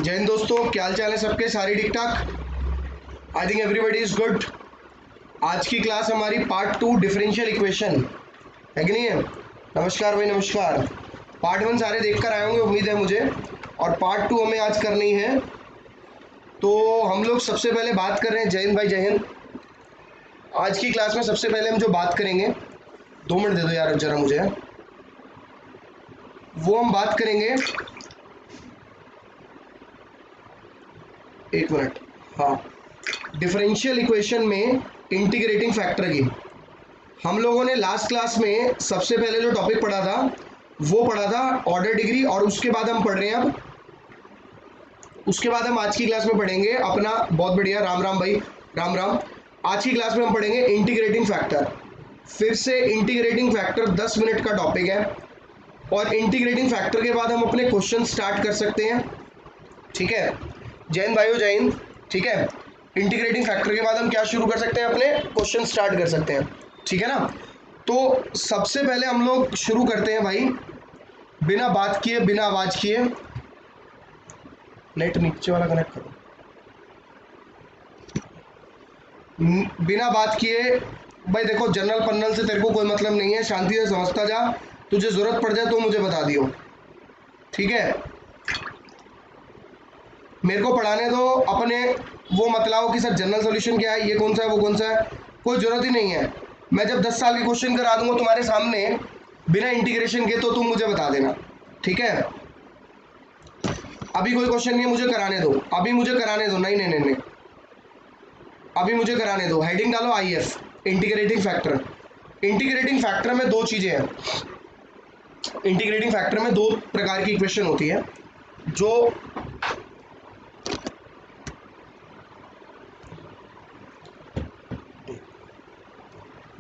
जय हिंद दोस्तों, क्या हाल चाल है सबके? सारी ठीक ठाक? I think everybody is good. आज की क्लास हमारी पार्ट 2 डिफरेंशियल इक्वेशन है कि नहीं है? नमस्कार भाई, नमस्कार। पार्ट 1 सारे देखकर आए होंगे उम्मीद है मुझे, और पार्ट 2 हमें आज करनी है। तो हम लोग सबसे पहले बात कर रहे हैं, जय हिंद भाई, जय हिंद। आज की क्लास में सबसे पहले हम जो बात करेंगे, 2 मिनट दे दो यार जरा मुझे, वो हम बात करेंगे। 1 मिनट। हाँ, डिफरेंशियल इक्वेशन में इंटीग्रेटिंग फैक्टर की हम लोगों ने लास्ट क्लास में सबसे पहले जो टॉपिक पढ़ा था वो पढ़ा था ऑर्डर डिग्री, और उसके बाद हम पढ़ रहे हैं अब, उसके बाद हम आज की क्लास में पढ़ेंगे अपना, बहुत बढ़िया, राम राम भाई, राम राम। आज की क्लास में हम पढ़ेंगे इंटीग्रेटिंग फैक्टर। फिर से इंटीग्रेटिंग फैक्टर 10 मिनट का टॉपिक है, और इंटीग्रेटिंग फैक्टर के बाद हम अपने क्वेश्चन स्टार्ट कर सकते हैं। ठीक है, जय हिंद भाइयों, जय हिंद। ठीक है, इंटीग्रेटिंग फैक्टर के बाद हम क्या शुरू कर सकते हैं? अपने क्वेश्चन स्टार्ट कर सकते हैं। ठीक है ना? तो सबसे पहले हम लोग शुरू करते हैं भाई, बिना बात किए, बिना आवाज किए। नेट नीचे वाला कनेक्ट करो। बिना बात किए भाई, देखो जनरल पन्नल से तेरे को कोई मतलब नहीं है, शांति से समझता जा। तुझे जरूरत पड़ जाए तो मुझे बता दियो, ठीक है? मेरे को पढ़ाने दो अपने, वो मतलाओ कि सर जनरल सॉल्यूशन क्या है, ये कौन सा है, वो कौन सा है, कोई जरूरत ही नहीं है। मैं जब 10 साल के क्वेश्चन करा दूंगा तुम्हारे सामने बिना इंटीग्रेशन के, तो तुम मुझे बता देना, ठीक है? अभी कोई क्वेश्चन नहीं है, मुझे कराने दो, अभी मुझे कराने दो। नहीं नहीं नहीं नहीं, अभी मुझे कराने दो। हेडिंग डालो IF, integrating factor. Integrating factor में 2 चीजें हैं। इंटीग्रेटिंग फैक्टर में 2 प्रकार की इक्वेशन होती है, जो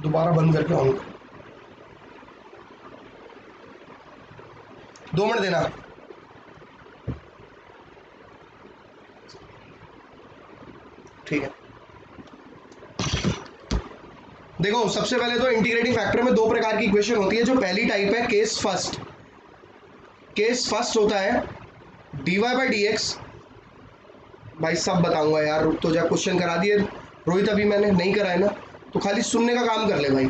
दोबारा बंद करके ऑन, 2 मिनट देना। ठीक है, देखो सबसे पहले तो इंटीग्रेटिंग फैक्टर में 2 प्रकार की इक्वेशन होती है। जो पहली टाइप है केस फर्स्ट। केस फर्स्ट होता है dy बाई डी एक्स। भाई सब बताऊंगा यार, रुक तो जा। क्वेश्चन करा दिए रोहित, अभी मैंने नहीं कराया ना, तो खाली सुनने का काम कर ले भाई।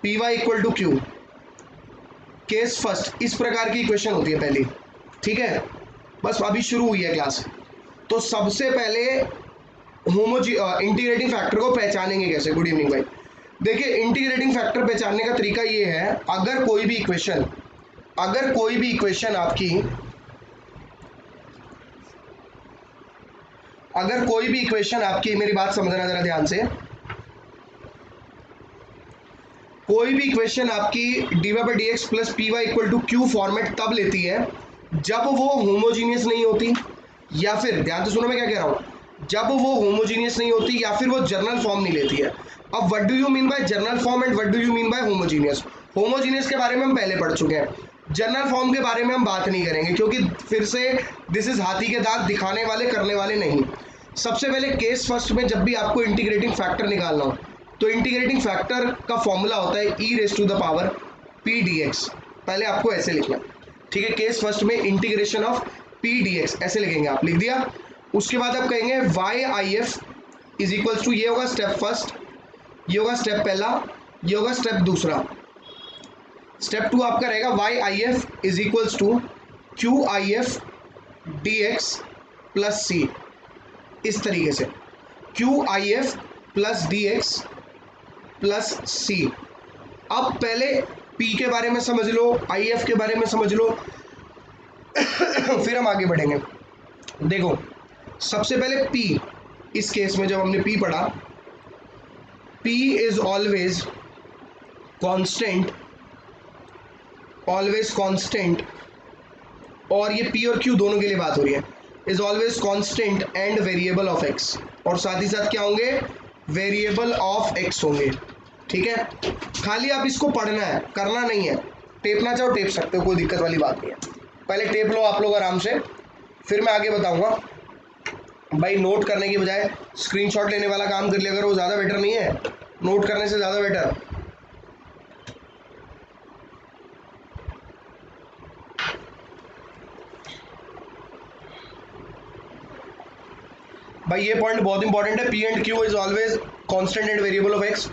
P Y equal to Q, case first, इस प्रकार की इक्वेशन होती है पहली। ठीक है, बस अभी शुरू हुई है क्लास। तो सबसे पहले इंटीग्रेटिंग फैक्टर को पहचानेंगे कैसे? गुड इवनिंग भाई। देखिए, इंटीग्रेटिंग फैक्टर पहचानने का तरीका ये है, अगर कोई भी इक्वेशन, आपकी, मेरी बात समझना जरा ध्यान से, कोई भी इक्वेशन आपकी dy by D X plus P Y equal to Q format तब लेती है जब वो होमोजीनियस नहीं होती, या फिर ध्यान से सुनो मैं क्या कह रहा हूं, जब वो होमोजीनियस नहीं होती, या फिर वो जर्नल फॉर्म नहीं लेती है। अब what do you mean by journal form and what do you mean by homogeneous? Homogeneous के बारे में हम पहले पढ़ चुके हैं, जर्नल फॉर्म के बारे में हम बात नहीं करेंगे, क्योंकि फिर से दिस इज हाथी के दांत दिखाने वाले, करने वाले नहीं। सबसे पहले केस फर्स्ट में जब भी आपको इंटीग्रेटिंग फैक्टर निकालना हो, तो इंटीग्रेटिंग फैक्टर का फॉर्मूला होता है e raise to the power p dx। पहले आपको ऐसे लिखना, ठीक है? केस फर्स्ट में इंटीग्रेशन ऑफ p dx ऐसे लिखेंगे आप, लिख दिया। उसके बाद आप कहेंगे y if is equals to, ये होगा स्टेप फर्स्ट, ये होगा स्टेप पहला, ये होगा स्टेप दूसरा। स्टेप 2 आपका रहेगा y if is equals to q if dx plus c, इस तरीके से q if plus dx plus C. अब पहले P के बारे में समझ लो, IF के बारे में समझ लो, फिर हम आगे बढ़ेंगे। देखो सबसे पहले P, इस केस में जब हमने P पढ़ा, P is always constant, always constant, और ये P और Q दोनों के लिए बात हो रही है, is always constant and variable of x, और साथ ही साथ क्या होंगे? वेरिएबल ऑफ x होंगे। ठीक है, खाली आप इसको पढ़ना है, करना नहीं है। टेपना चाहो टेप सकते हो, कोई दिक्कत वाली बात नहीं है। पहले टेप लो आप लोग आराम से, फिर मैं आगे बताऊंगा। भाई नोट करने की बजाय स्क्रीनशॉट लेने वाला काम कर लिया अगर, वो ज़्यादा बेटर नहीं है? नोट करने से ज़्यादा बेटर। भाई ये पॉइंट बहुत इंपॉर्टेंट है, P and Q is always constant and variable of x.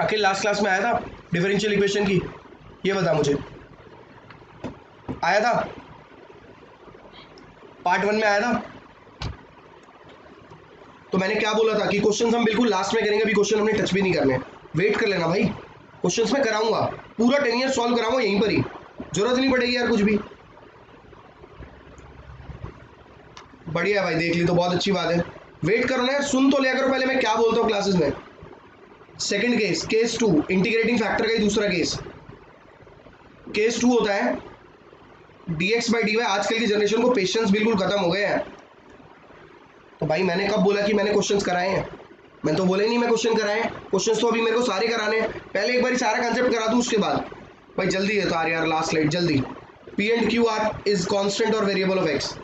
Akhil last class में आया था डिफरेंशियल इक्वेशन की, ये बता मुझे, आया था? पार्ट 1 में आया था? तो मैंने क्या बोला था कि क्वेश्चंस हम बिल्कुल लास्ट में करेंगे, अभी क्वेश्चन हमने टच भी नहीं करने, वेट कर लेना भाई। क्वेश्चंस में कराऊंगा, पूरा 10 ईयर सॉल्व कराऊंगा यहीं पर ही, जरूरत नहीं पड़ेगी यार कुछ भी। बढ़िया भाई, देख ली तो बहुत अच्छी बात है। वेट करो ना यार, सुन तो लिया करो पहले मैं क्या बोलता हूँ क्लासेस में। Second case, case 2, integrating factor का ही दूसरा केस। केस 2 होता है dx बाई dy। आजकल की जनरेशन को पेशेंस बिल्कुल खत्म हो गए हैं। तो भाई मैंने कब बोला कि मैंने क्वेश्चंस कराए हैं? मैंने तो बोला ही नहीं मैं क्वेश्चन कराए हैं। क्वेश्चंस तो अभी मेरे को सारे कराने हैं, पहले एक बार सारा कंसेप्ट करा दूं उसके बाद। भाई जल्दी है तो यार लास्ट स्लाइड जल्दी। P and Q R is constant और वेरिएबल ऑफ एक्स।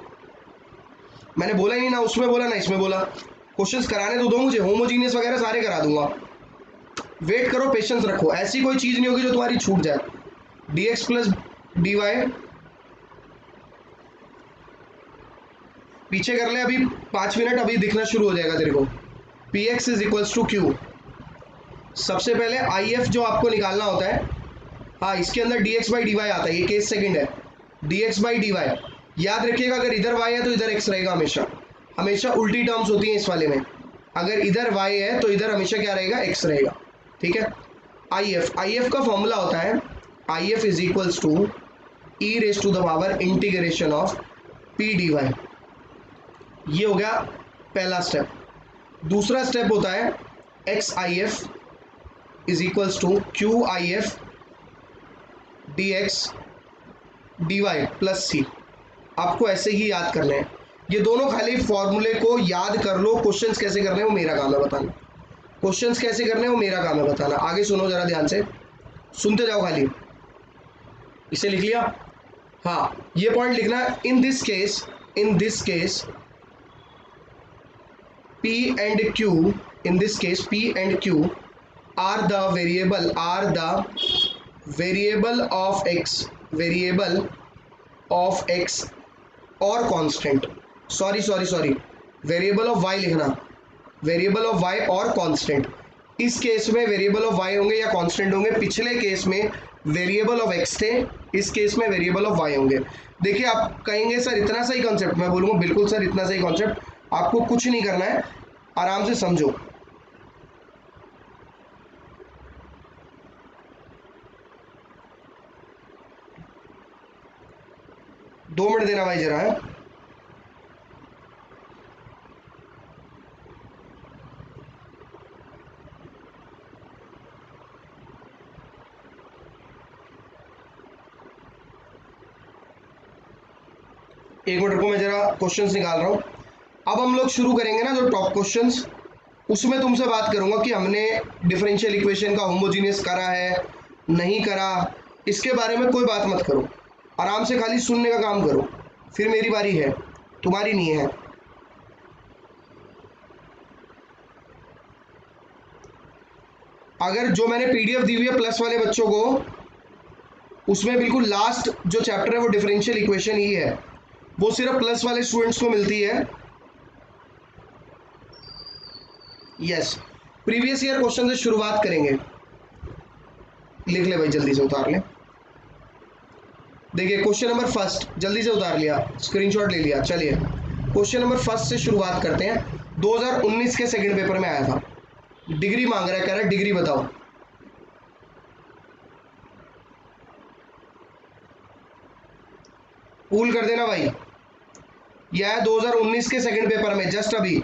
मैंने बोला ही नहीं, ना उसमें बोला ना इसमें बोला। क्वेश्चंस कराने तो दो मुझे, होमोजीनियस वगैरह सारे करा दूंगा। वेट करो, पेशेंस रखो, ऐसी कोई चीज नहीं होगी जो तुम्हारी छूट जाए। dx प्लस dy, पीछे कर ले अभी 5 मिनट, अभी दिखना शुरू हो जाएगा तेरे को। P X is equals to Q. सबसे पहले आई एफ जो आपको निकालना होता है, हाँ इसके अंदर D X by D Y आता है, ये केस सेकंड है। D X by D Y याद रखिएगा, अगर इधर वाई है तो इधर एक्स रहेगा हमेशा। हमेशा उल्टी टर्म्स होती हैं इस वाले में, अगर इधर वाई है तो इधर हमेशा क्या रहेगा, एक्स रहेगा। ठीक है। आई एफ का फॉर्मूला होता है I F is equals to E raise to the power integration of P D Y. ये हो गया पहला स्टेप। दूसरा स्टेप होता है X I F is equals to Q I F D X D Y plus C. आपको ऐसे ही याद करने हैं ये दोनों, खाली फॉर्मूले को याद कर लो। क्वेश्चंस कैसे करने हैं वो मेरा काम है बताना, क्वेश्चंस कैसे करने हैं वो मेरा काम है बताना। आगे सुनो जरा ध्यान से, सुनते जाओ खाली। इसे लिख लिया? हाँ, ये पॉइंट लिखना, in this case P and Q, in this case P and Q are the variable of x और constant, sorry variable of y लिखना, वेरिएबल ऑफ y और कांस्टेंट। इस केस में वेरिएबल ऑफ y होंगे या constant होंगे, पिछले case में वेरिएबल ऑफ x थे, इस केस में वेरिएबल ऑफ y होंगे। देखिए आप कहेंगे सर इतना सही कॉन्सेप्ट, मैं बोलूँगा बिल्कुल सर इतना सही कॉन्सेप्ट, आपको कुछ नहीं करना है, आराम से समझो। दो मिनट देना भाई जरा है। एक मिनट रुको, मैं जरा क्वेश्चंस निकाल रहा हूं। अब हम लोग शुरू करेंगे ना जो टॉप क्वेश्चंस, उसमें तुमसे बात करूंगा कि हमने डिफरेंशियल इक्वेशन का होमोजीनियस करा है नहीं करा, इसके बारे में कोई बात मत करो, आराम से खाली सुनने का काम करो। फिर मेरी बारी है, तुम्हारी नहीं है। अगर जो मैंने पीडीएफ दी हुई है प्लस वाले बच्चों को, उसमें बिल्कुल लास्ट जो चैप्टर है वो डिफरेंशियल इक्वेशन ही है, वो सिर्फ प्लस वाले स्टूडेंट्स को मिलती है। यस, प्रीवियस ईयर क्वेश्चन से शुरुआत करेंगे। लिख ले भाई, जल्दी से उतार ले। देखिए क्वेश्चन नंबर फर्स्ट, जल्दी से उतार लिया, स्क्रीनशॉट ले लिया। चलिए क्वेश्चन नंबर फर्स्ट से शुरुआत करते हैं। 2019 के सेकंड पेपर में आया था, डिग्री मांग रहा है, कह रहा है डिग्री बताओ। पूल कर देना भाई, यह है 2019 के सेकंड पेपर में, जस्ट अभी।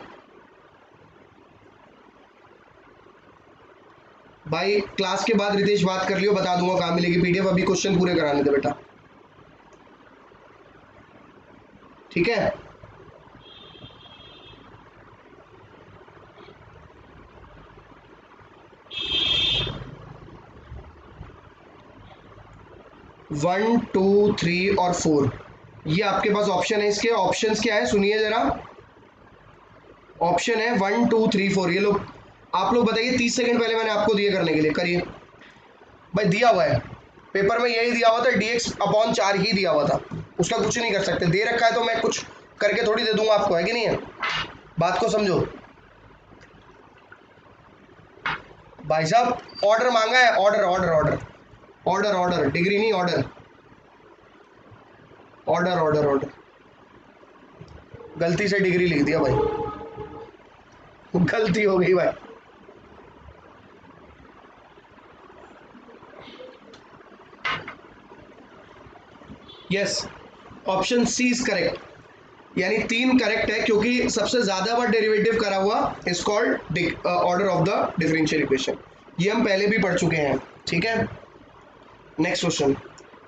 भाई क्लास के बाद रितेश बात कर लियो, बता दूंगा कहाँ मिलेगी पीडीएफ, अभी क्वेश्चन पूरे कराने दे बेटा, ठीक है। वन टू थ्री और 4, ये आपके पास ऑप्शन है। इसके ऑप्शंस क्या है सुनिए जरा। ऑप्शन है 1 2 3 4, ये लोग आप लोग बताइए। 30 सेकंड पहले मैंने आपको दिए करने के लिए, करिए भाई, दिया हुआ है। पेपर में यही दिया हुआ था, dx/4 ही दिया हुआ था, उसका कुछ नहीं कर सकते। दे रखा है तो मैं कुछ करके थोड़ी दे दूंगा आपको, है कि नहीं है? बात को समझो भाई साहब। ऑर्डर मांगा है, order order order order order, degree नहीं, ऑर्डर ऑर्डर ऑर्डर ऑर्डर। गलती से डिग्री लिख दिया भाई, गलती हो गई भाई। Yes, option C is correct, यानी 3 करेक्ट है, क्योंकि सबसे ज्यादा बार डेरिवेटिव करा हुआ is called order of the differential equation. ये हम पहले भी पढ़ चुके हैं, ठीक है। नेक्स्ट क्वेश्चन,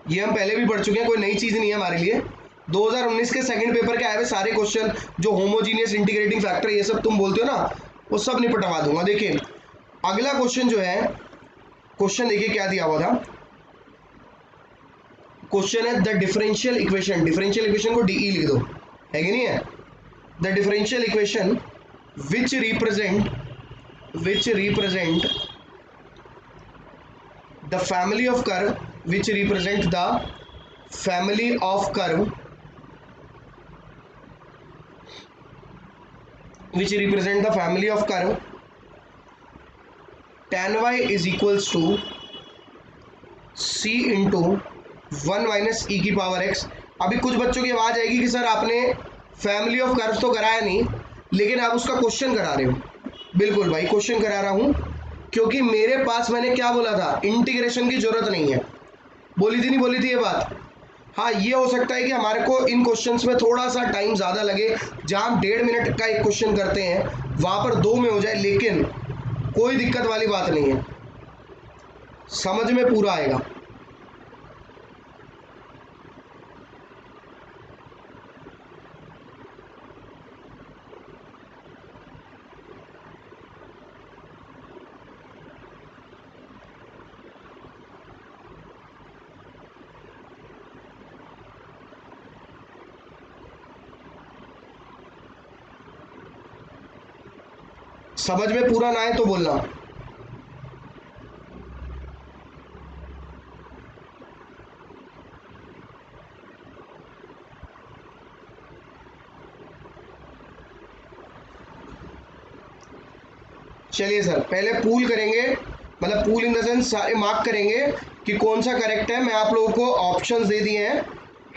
ये हम पहले भी पढ़ चुके हैं, कोई नई चीज नहीं है हमारे लिए। 2019 के सेकंड पेपर के आए हुए सारे क्वेश्चन, जो होमोजीनियस इंटीग्रेटिंग फैक्टर ये सब तुम बोलते हो ना, वो सब निपटवा दूंगा। देखिए अगला क्वेश्चन जो है, क्वेश्चन देखिए क्या दिया हुआ था। क्वेश्चन है the differential equation, differential equation को डीई लिख दो, है कि नहीं है? The differential equation which represent the family of curve, which represent the family of curve, which represent the family of curve, tan y is equals to c into 1 minus E की power x। अभी कुछ बच्चों की आवाज आएगी कि sir आपने family of curve तो कराया नहीं, लेकिन आप उसका क्वेश्चन करा रहे हो। बिल्कुल भाई, क्वेश्चन करा रहा हूं, क्योंकि मेरे पास, मैंने क्या बोला था, इंटीग्रेशन की जरूरत नहीं है, बोली थी नहीं बोली थी ये बात? हाँ, ये हो सकता है कि हमारे को इन क्वेश्चंस में थोड़ा सा टाइम ज़्यादा लगे, जहाँ हम 1.5 मिनट का एक क्वेश्चन करते हैं वहाँ पर 2 में हो जाए, लेकिन कोई दिक्कत वाली बात नहीं है, समझ में पूरा आएगा। समझ में पूरा ना आए तो बोलना। चलिए सर, पहले पूल करेंगे, मतलब पूल इन द सेंस सारे मार्क करेंगे कि कौन सा करेक्ट है। मैं आप लोगों को ऑप्शंस दे दिए हैं।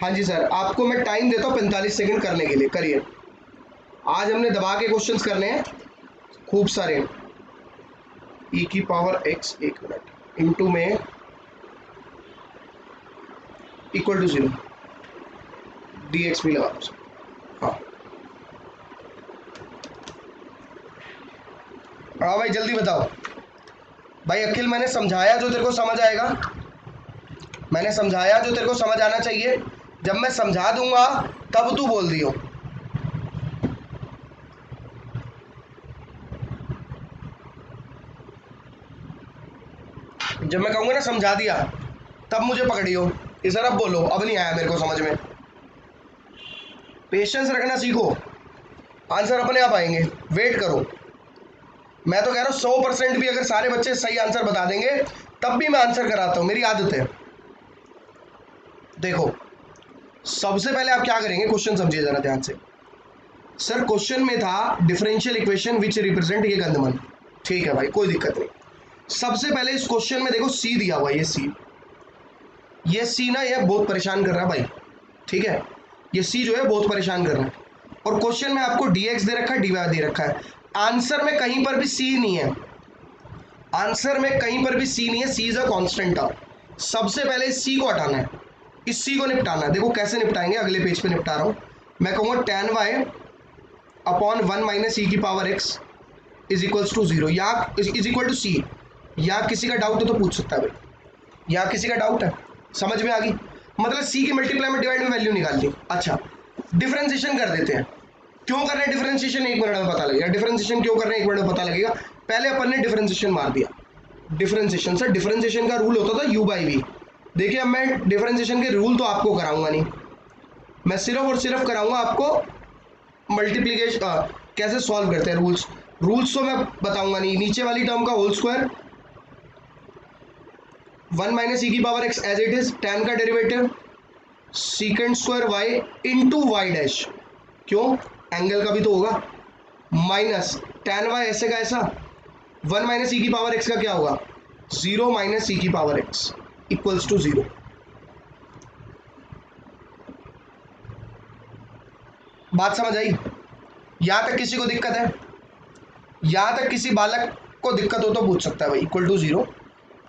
हाँ जी सर, आपको मैं टाइम देता हूँ 45 सेकंड करने के लिए, करिए। आज हमने दबा के क्वेश्चंस करने हैं खूब सारे। ई की पावर x 1 मिनट इंटू में इक्वल टू 0, dx भी लगा दो। हाँ हाँ भाई जल्दी बताओ भाई। अखिल, मैंने समझाया जो तेरे को समझ आएगा, मैंने समझाया जो तेरे को समझ आना चाहिए। जब मैं समझा दूंगा तब तू बोल दियो। जब मैं कहूंगा ना समझा दिया, तब मुझे पकड़ियो कि सर अब बोलो, अब नहीं आया मेरे को समझ में। पेशेंस रखना सीखो, आंसर अपने आप आएंगे, वेट करो। मैं तो कह रहा हूँ 100% भी अगर सारे बच्चे सही आंसर बता देंगे तब भी मैं आंसर कराता हूँ, मेरी आदत है। देखो सबसे पहले आप क्या करेंगे, क्वेश्चन समझिए जरा ध्यान से। सर क्वेश्चन में था डिफरेंशियल इक्वेशन विच रिप्रेजेंट, ये गंदमन, ठीक है भाई कोई दिक्कत नहीं। सबसे पहले इस क्वेश्चन में देखो सी दिया हुआ है, ये सी ना, ये बहुत परेशान कर रहा है भाई, ठीक है। ये सी जो है बहुत परेशान कर रहा है, और क्वेश्चन में आपको dx दे रखा है, dy दे रखा है। आंसर में कहीं पर भी सी नहीं है, आंसर में कहीं पर भी सी नहीं है, सी इज अ कांस्टेंट टर्म। सबसे पहले इस सी को हटाना है, इस सी को निपटाना है। देखो कैसे निपटाएंगे, अगले पेज पे निपटा रहा हूं मैं। कहूंगा tan y upon 1 minus E की power x is equals to 0, या इज इक्वल टू सी। या किसी का डाउट हो तो पूछ सकता है भाई, या किसी का डाउट है? समझ में आ गई? मतलब सी की मल्टीप्लाई में डिवाइड में वैल्यू निकाल ली। अच्छा, डिफरेंशिएशन कर देते हैं। क्यों कर रहे हैं डिफरेंशिएशन, 1 मिनट में पता लगेगा। डिफरेंशिएशन क्यों कर रहे हैं 1 मिनट में पता लगेगा। पहले अपन ने डिफरेंशिएशन मार दिया। डिफरेंशिएशन, सर डिफरेंशिएशन का रूल होता था u बाई वी। देखिए अब मैं डिफरेंशिएशन के रूल तो आपको कराऊंगा नहीं, मैं सिर्फ और सिर्फ कराऊंगा आपको मल्टीप्लीकेशन कैसे सॉल्व करते हैं। रूल्स तो मैं बताऊंगा नहीं। नीचे वाली टर्म का होल स्क्वायर 1 माइनस ई की power X as it is, tan का derivative secant square Y into Y dash, क्यों, एंगल का भी तो होगा, माइनस tan वाई ऐसे का ऐसा, 1 माइनस ई की पावर एक्स का क्या होगा, 0 माइनस ई की पावर एक्स इक्वल्स टू 0। बात समझ आई? यहां तक किसी को दिक्कत है? यहां तक किसी बालक को दिक्कत हो तो पूछ सकता है भाई। इक्वल टू 0,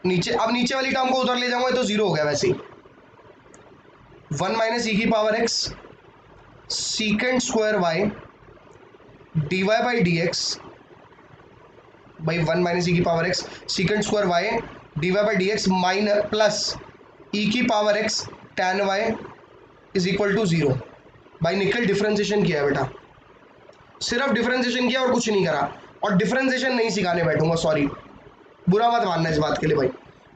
नीचे, अब नीचे वाली टर्म को उधर ले जाऊंगा तो 0 हो गया वैसे ही। 1 माइनस ई की power X secant square Y D Y by D X, भाई 1 माइनस ई की power X secant square Y D Y by D X minus plus E की power X tan Y is equal to 0। भाई निकल differentiation किया है बेटा, सिर्फ differentiation किया और कुछ नहीं करा, और डिफरेंशिएशन नहीं सिखाने बैठूंगा, सॉरी बुरा मत मानना इस बात के लिए भाई,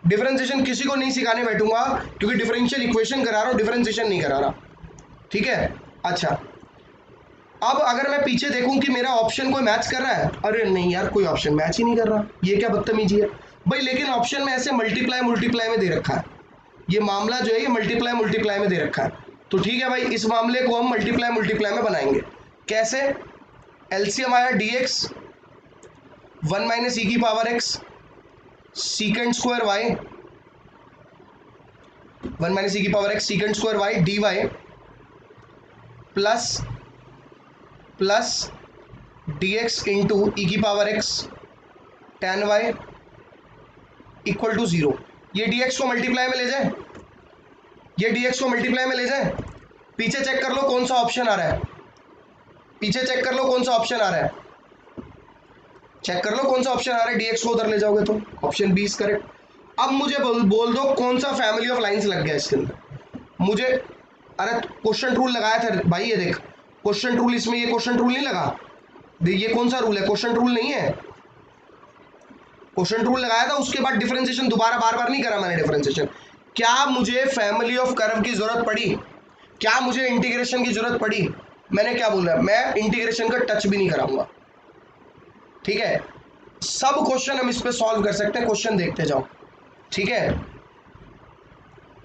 डिफरेंशिएशन किसी को नहीं सिखाने बैठूंगा क्योंकि डिफरेंशियल इक्वेशन करा रहा हूँ, डिफरेंशिएशन नहीं करा रहा, ठीक है। अच्छा, अब अगर मैं पीछे देखूं कि मेरा ऑप्शन कोई मैच कर रहा है, अरे नहीं यार कोई ऑप्शन मैच ही नहीं कर रहा, ये क्या बदतमीजी है भाई, लेकिन ऑप्शन में ऐसे मल्टीप्लाई मल्टीप्लाई में दे रखा है, ये मामला जो है ये मल्टीप्लाई मल्टीप्लाई में दे रखा है, तो ठीक है भाई, इस मामले को हम मल्टीप्लाई मल्टीप्लाई में बनाएंगे। कैसे? एलसीएम आया dx 1 माइनस ई की power x secant square Y 1 minus E की power x secant square Y D Y plus plus D X into E की power x tan y equal to 0। ये dx को multiply में ले जाए, ये dx को मल्टीप्लाई में ले जाए, पीछे चेक कर लो कौन सा ऑप्शन आ रहा है, पीछे चेक कर लो कौन सा ऑप्शन आ रहा है, चेक कर लो कौन सा ऑप्शन आ रहा है, dx को उधर ले जाओगे तो ऑप्शन बी इज करेक्ट। अब मुझे बोल दो कौन सा फैमिली ऑफ लाइंस लग गया इसके अंदर मुझे, अरे क्वेश्चन रूल लगाया था भाई, ये देख क्वेश्चन रूल, इसमें ये क्वेश्चन रूल नहीं लगा, ये कौन सा रूल है, क्वेश्चन रूल नहीं है, क्वेश्चन रूल लगाया था, उसके बाद डिफरेंशिएशन दोबारा बार बार नहीं करा मैंने डिफरेंशिएशन। क्या मुझे फैमिली ऑफ कर्व की जरूरत पड़ी, क्या मुझे इंटीग्रेशन की जरूरत पड़ी, मैंने क्या बोला, मैं इंटीग्रेशन का टच भी नहीं कराऊंगा, ठीक है। सब क्वेश्चन हम इस पे सॉल्व कर सकते हैं, क्वेश्चन देखते जाओ, ठीक है,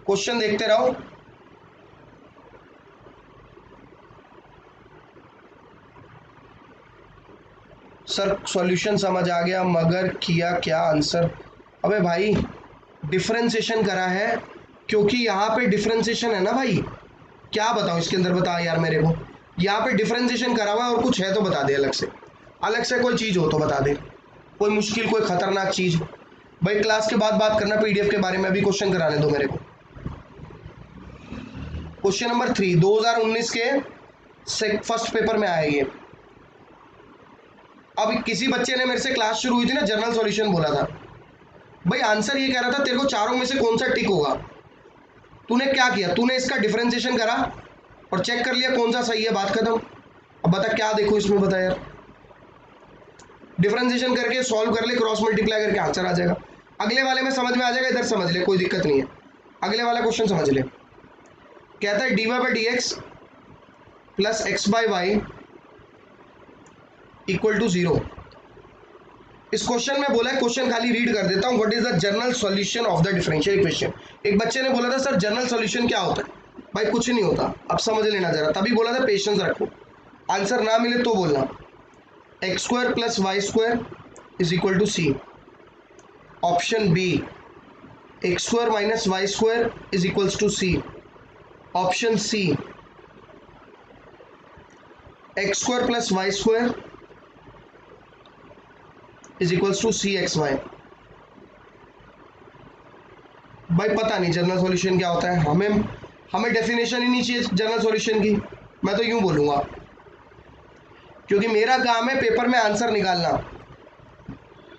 क्वेश्चन देखते रहो। सर सॉल्यूशन समझ आ गया मगर किया क्या आंसर, अबे भाई डिफरेंशिएशन करा है क्योंकि यहाँ पे डिफरेंशिएशन है ना भाई, क्या बताऊँ इसके अंदर, बता यार मेरे को, यहाँ पे डिफरेंशिएशन करा हुआ है और कुछ है तो बता दे, अलग से कोई चीज़ हो तो बता दे, कोई मुश्किल कोई खतरनाक चीज़, भाई क्लास के बाद बात करना पीडीएफ के बारे में, अभी क्वेश्चन कराने दो मेरे को। क्वेश्चन नंबर 3 2019 के फर्स्ट पेपर में आया ये। अब किसी बच्चे ने मेरे से क्लास शुरू हुई थी ना, जनरल सॉल्यूशन बोला था, भाई आंसर ये कह रहा था तेरे को चारों में से कौन सा टिक होगा, तूने क्या किया, तूने इसका डिफरेंशिएशन करा और चेक कर लिया कौन सा सही है, बात खत्म। अब बता क्या देखो इसमें, बता यार, डिफरेंशिएशन करके सॉल्व कर ले, क्रॉस मल्टीप्लाई करके आंसर आ जाएगा, अगले वाले में समझ में आ जाएगा, इधर समझ ले कोई दिक्कत नहीं है, अगले वाला क्वेश्चन समझ ले। कहता है D Y by D X plus X by Y equal to 0। इस क्वेश्चन में बोला है, क्वेश्चन खाली रीड कर देता हूं, what is the general solution of the differential equation. एक बच्चे ने बोला था सर जनरल सॉल्यूशन क्या होता है, भाई कुछ नहीं होता, अब समझ लेना जरा, तभी बोला था पेशेंस रखो, आंसर ना मिले तो बोलना, X square plus Y square is equal to C, option B X square minus Y square is equals to C, option C X square plus Y square is equals to C X Y. भाई पता नहीं general solution क्या होता है, हमें definition ही नहीं चाहिए general solution की, मैं तो यूं बोलूंगा, क्योंकि मेरा काम है पेपर में आंसर निकालना,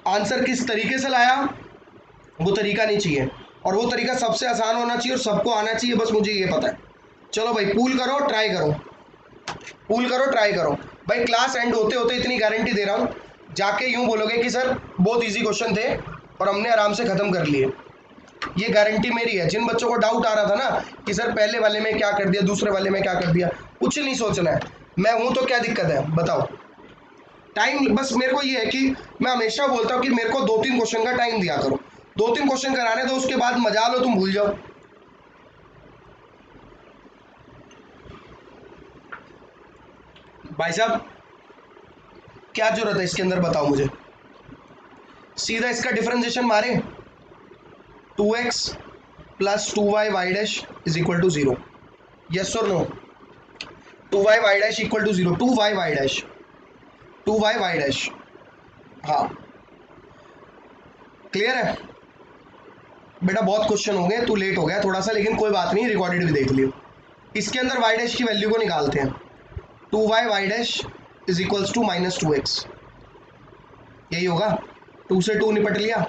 आंसर किस तरीके से लाया वो तरीका नहीं चाहिए, और वो तरीका सबसे आसान होना चाहिए और सबको आना चाहिए, बस मुझे ये पता है। चलो भाई पूल करो ट्राई करो, पूल करो ट्राई करो, भाई क्लास एंड होते होते इतनी गारंटी दे रहा हूँ, जाके यूं बोलोगे कि सर बहुत इजी क्वेश्चन थे और हमने आराम से ख़त्म कर लिए, ये गारंटी मेरी है। जिन बच्चों को डाउट आ रहा था ना कि सर पहले वाले में क्या कर दिया, दूसरे वाले में क्या कर दिया, कुछ नहीं सोचना है, मैं हूं तो क्या दिक्कत है बताओ, टाइम बस मेरे को ये है कि मैं हमेशा बोलता हूँ कि मेरे को 2-3 क्वेश्चन का टाइम दिया करो, 2-3 क्वेश्चन कराने दो, उसके बाद मजा लो, तुम भूल जाओ। भाई साहब क्या जरूरत है इसके अंदर, बताओ मुझे। सीधा इसका डिफरेंशिएशन मारे, 2x plus 2y Y dash is equal to 0। Yes और no? 2y Y dash equal to 0, 2y Y dash, 2y Y dash. हाँ क्लियर है बेटा? बहुत क्वेश्चन हो गए, तू लेट हो गया थोड़ा सा, लेकिन कोई बात नहीं, रिकॉर्डेड भी देख लियो। इसके अंदर वाई डैश की वैल्यू को निकालते हैं। 2y Y dash is equals to minus 2x, यही होगा। 2 से 2 निपट लिया,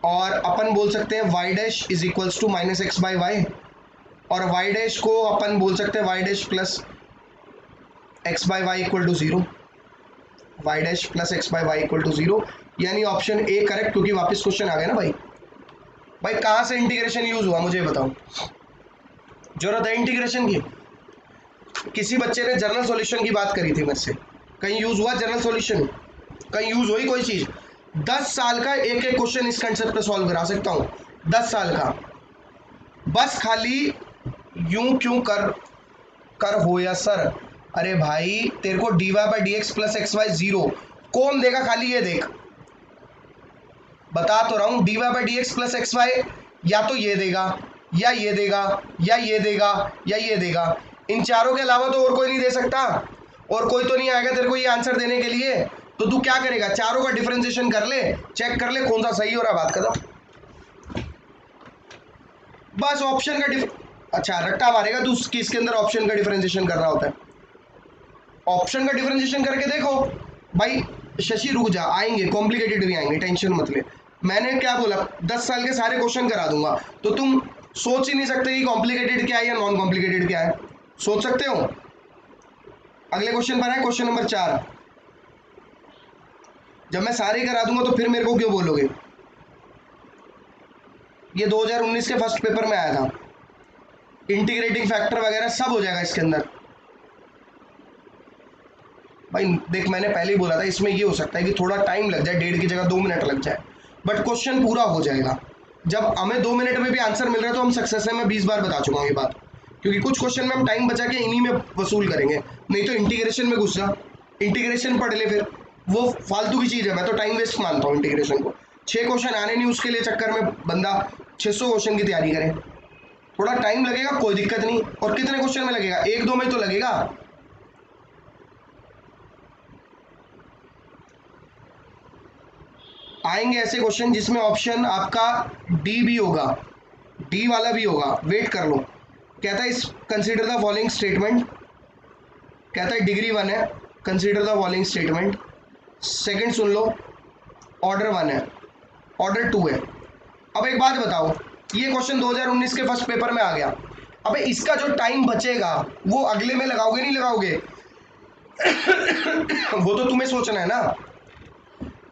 और अपन बोल सकते हैं Y dash is equals to minus X by Y, और वाई डैश को अपन बोल सकते हैं Y dash plus X by Y equal to 0, Y dash plus X by Y equal to 0, यानी ऑप्शन ए करेक्ट, क्योंकि वापस क्वेश्चन आ गया ना भाई। भाई कहाँ से इंटीग्रेशन यूज हुआ मुझे बताओ, जरूरत है इंटीग्रेशन की? किसी बच्चे ने जनरल सॉल्यूशन की बात करी थी मेरे से, कहीं यूज हुआ जनरल सॉल्यूशन? कहीं यूज हुई कोई चीज? 10 साल का एक एक क्वेश्चन इस कंसेप्ट पे सॉल्व करा सकता हूं, 10 साल का। बस खाली यूं क्यों कर हो या सर? अरे भाई तेरे को dy by D X plus X Y 0 कौन देगा, खाली ये देख, बता तो रहा हूं। dy by D X plus X Y या तो ये देगा, या ये देगा, या ये देगा, या ये देगा। इन चारों के अलावा तो और कोई नहीं दे सकता, और कोई तो नहीं आएगा तेरे को ये आंसर देने के लिए। तो तू क्या करेगा, चारों का डिफरेंशिएशन कर ले, चेक कर ले कौन सा सही हो रहा, बात खत्म। बस ऑप्शन का अच्छा रट्टा मारेगा तू, किसके अंदर ऑप्शन का डिफरेंशिएशन कर रहा होता है। ऑप्शन का डिफरेंशिएशन करके देखो भाई। शशि रुक जा, आएंगे कॉम्प्लिकेटेड भी आएंगे, टेंशन मत ले। मैंने क्या बोला, 10 साल के सारे क्वेश्चन करा दूंगा, तो तुम सोच ही नहीं सकते कि कॉम्प्लिकेटेड क्या है या नॉन कॉम्प्लिकेटेड क्या है। सोच सकते हो? अगले क्वेश्चन पर है, क्वेश्चन नंबर 4। जब मैं सारे करा दूंगा तो फिर मेरे को क्यों बोलोगे? ये 2019 के फर्स्ट पेपर में आया था, इंटीग्रेटिंग फैक्टर वगैरह सब हो जाएगा इसके अंदर। भाई देख मैंने पहले ही बोला था, इसमें ये हो सकता है कि थोड़ा टाइम लग जाए, 1.5 की जगह 2 मिनट लग जाए, बट क्वेश्चन पूरा हो जाएगा। जब हमें 2 मिनट में भी आंसर मिल रहा है तो हम सक्सेस है, मैं 20 बार बता चुका हूँ ये बात। क्योंकि कुछ क्वेश्चन में हम टाइम बचा के इन्हीं में वसूल करेंगे, नहीं तो इंटीग्रेशन में घुस जा, इंटीग्रेशन पढ़ ले, फिर वो फालतू की चीज़ है। मैं तो टाइम वेस्ट मानता हूँ इंटीग्रेशन को। 6 क्वेश्चन आने नहीं, उसके लिए चक्कर में बंदा 600 क्वेश्चन की तैयारी करे। थोड़ा टाइम लगेगा, कोई दिक्कत नहीं। और कितने क्वेश्चन में लगेगा? 1-2 में तो लगेगा। आएंगे ऐसे क्वेश्चन जिसमें ऑप्शन आपका डी भी होगा, डी वाला भी होगा, वेट कर लो। कहता है इस कंसीडर द फॉलोइंग स्टेटमेंट, कहता है डिग्री 1 है, consider the following statement. Second soon low, order 1 है, ऑर्डर 2 है। अब एक बात बताओ, ये क्वेश्चन 2019 के फर्स्ट पेपर में आ गया, अबे इसका जो टाइम बचेगा वो अगले में लगाओगे नहीं लगाओगे? वो तो तुम्हें सोचना है ना।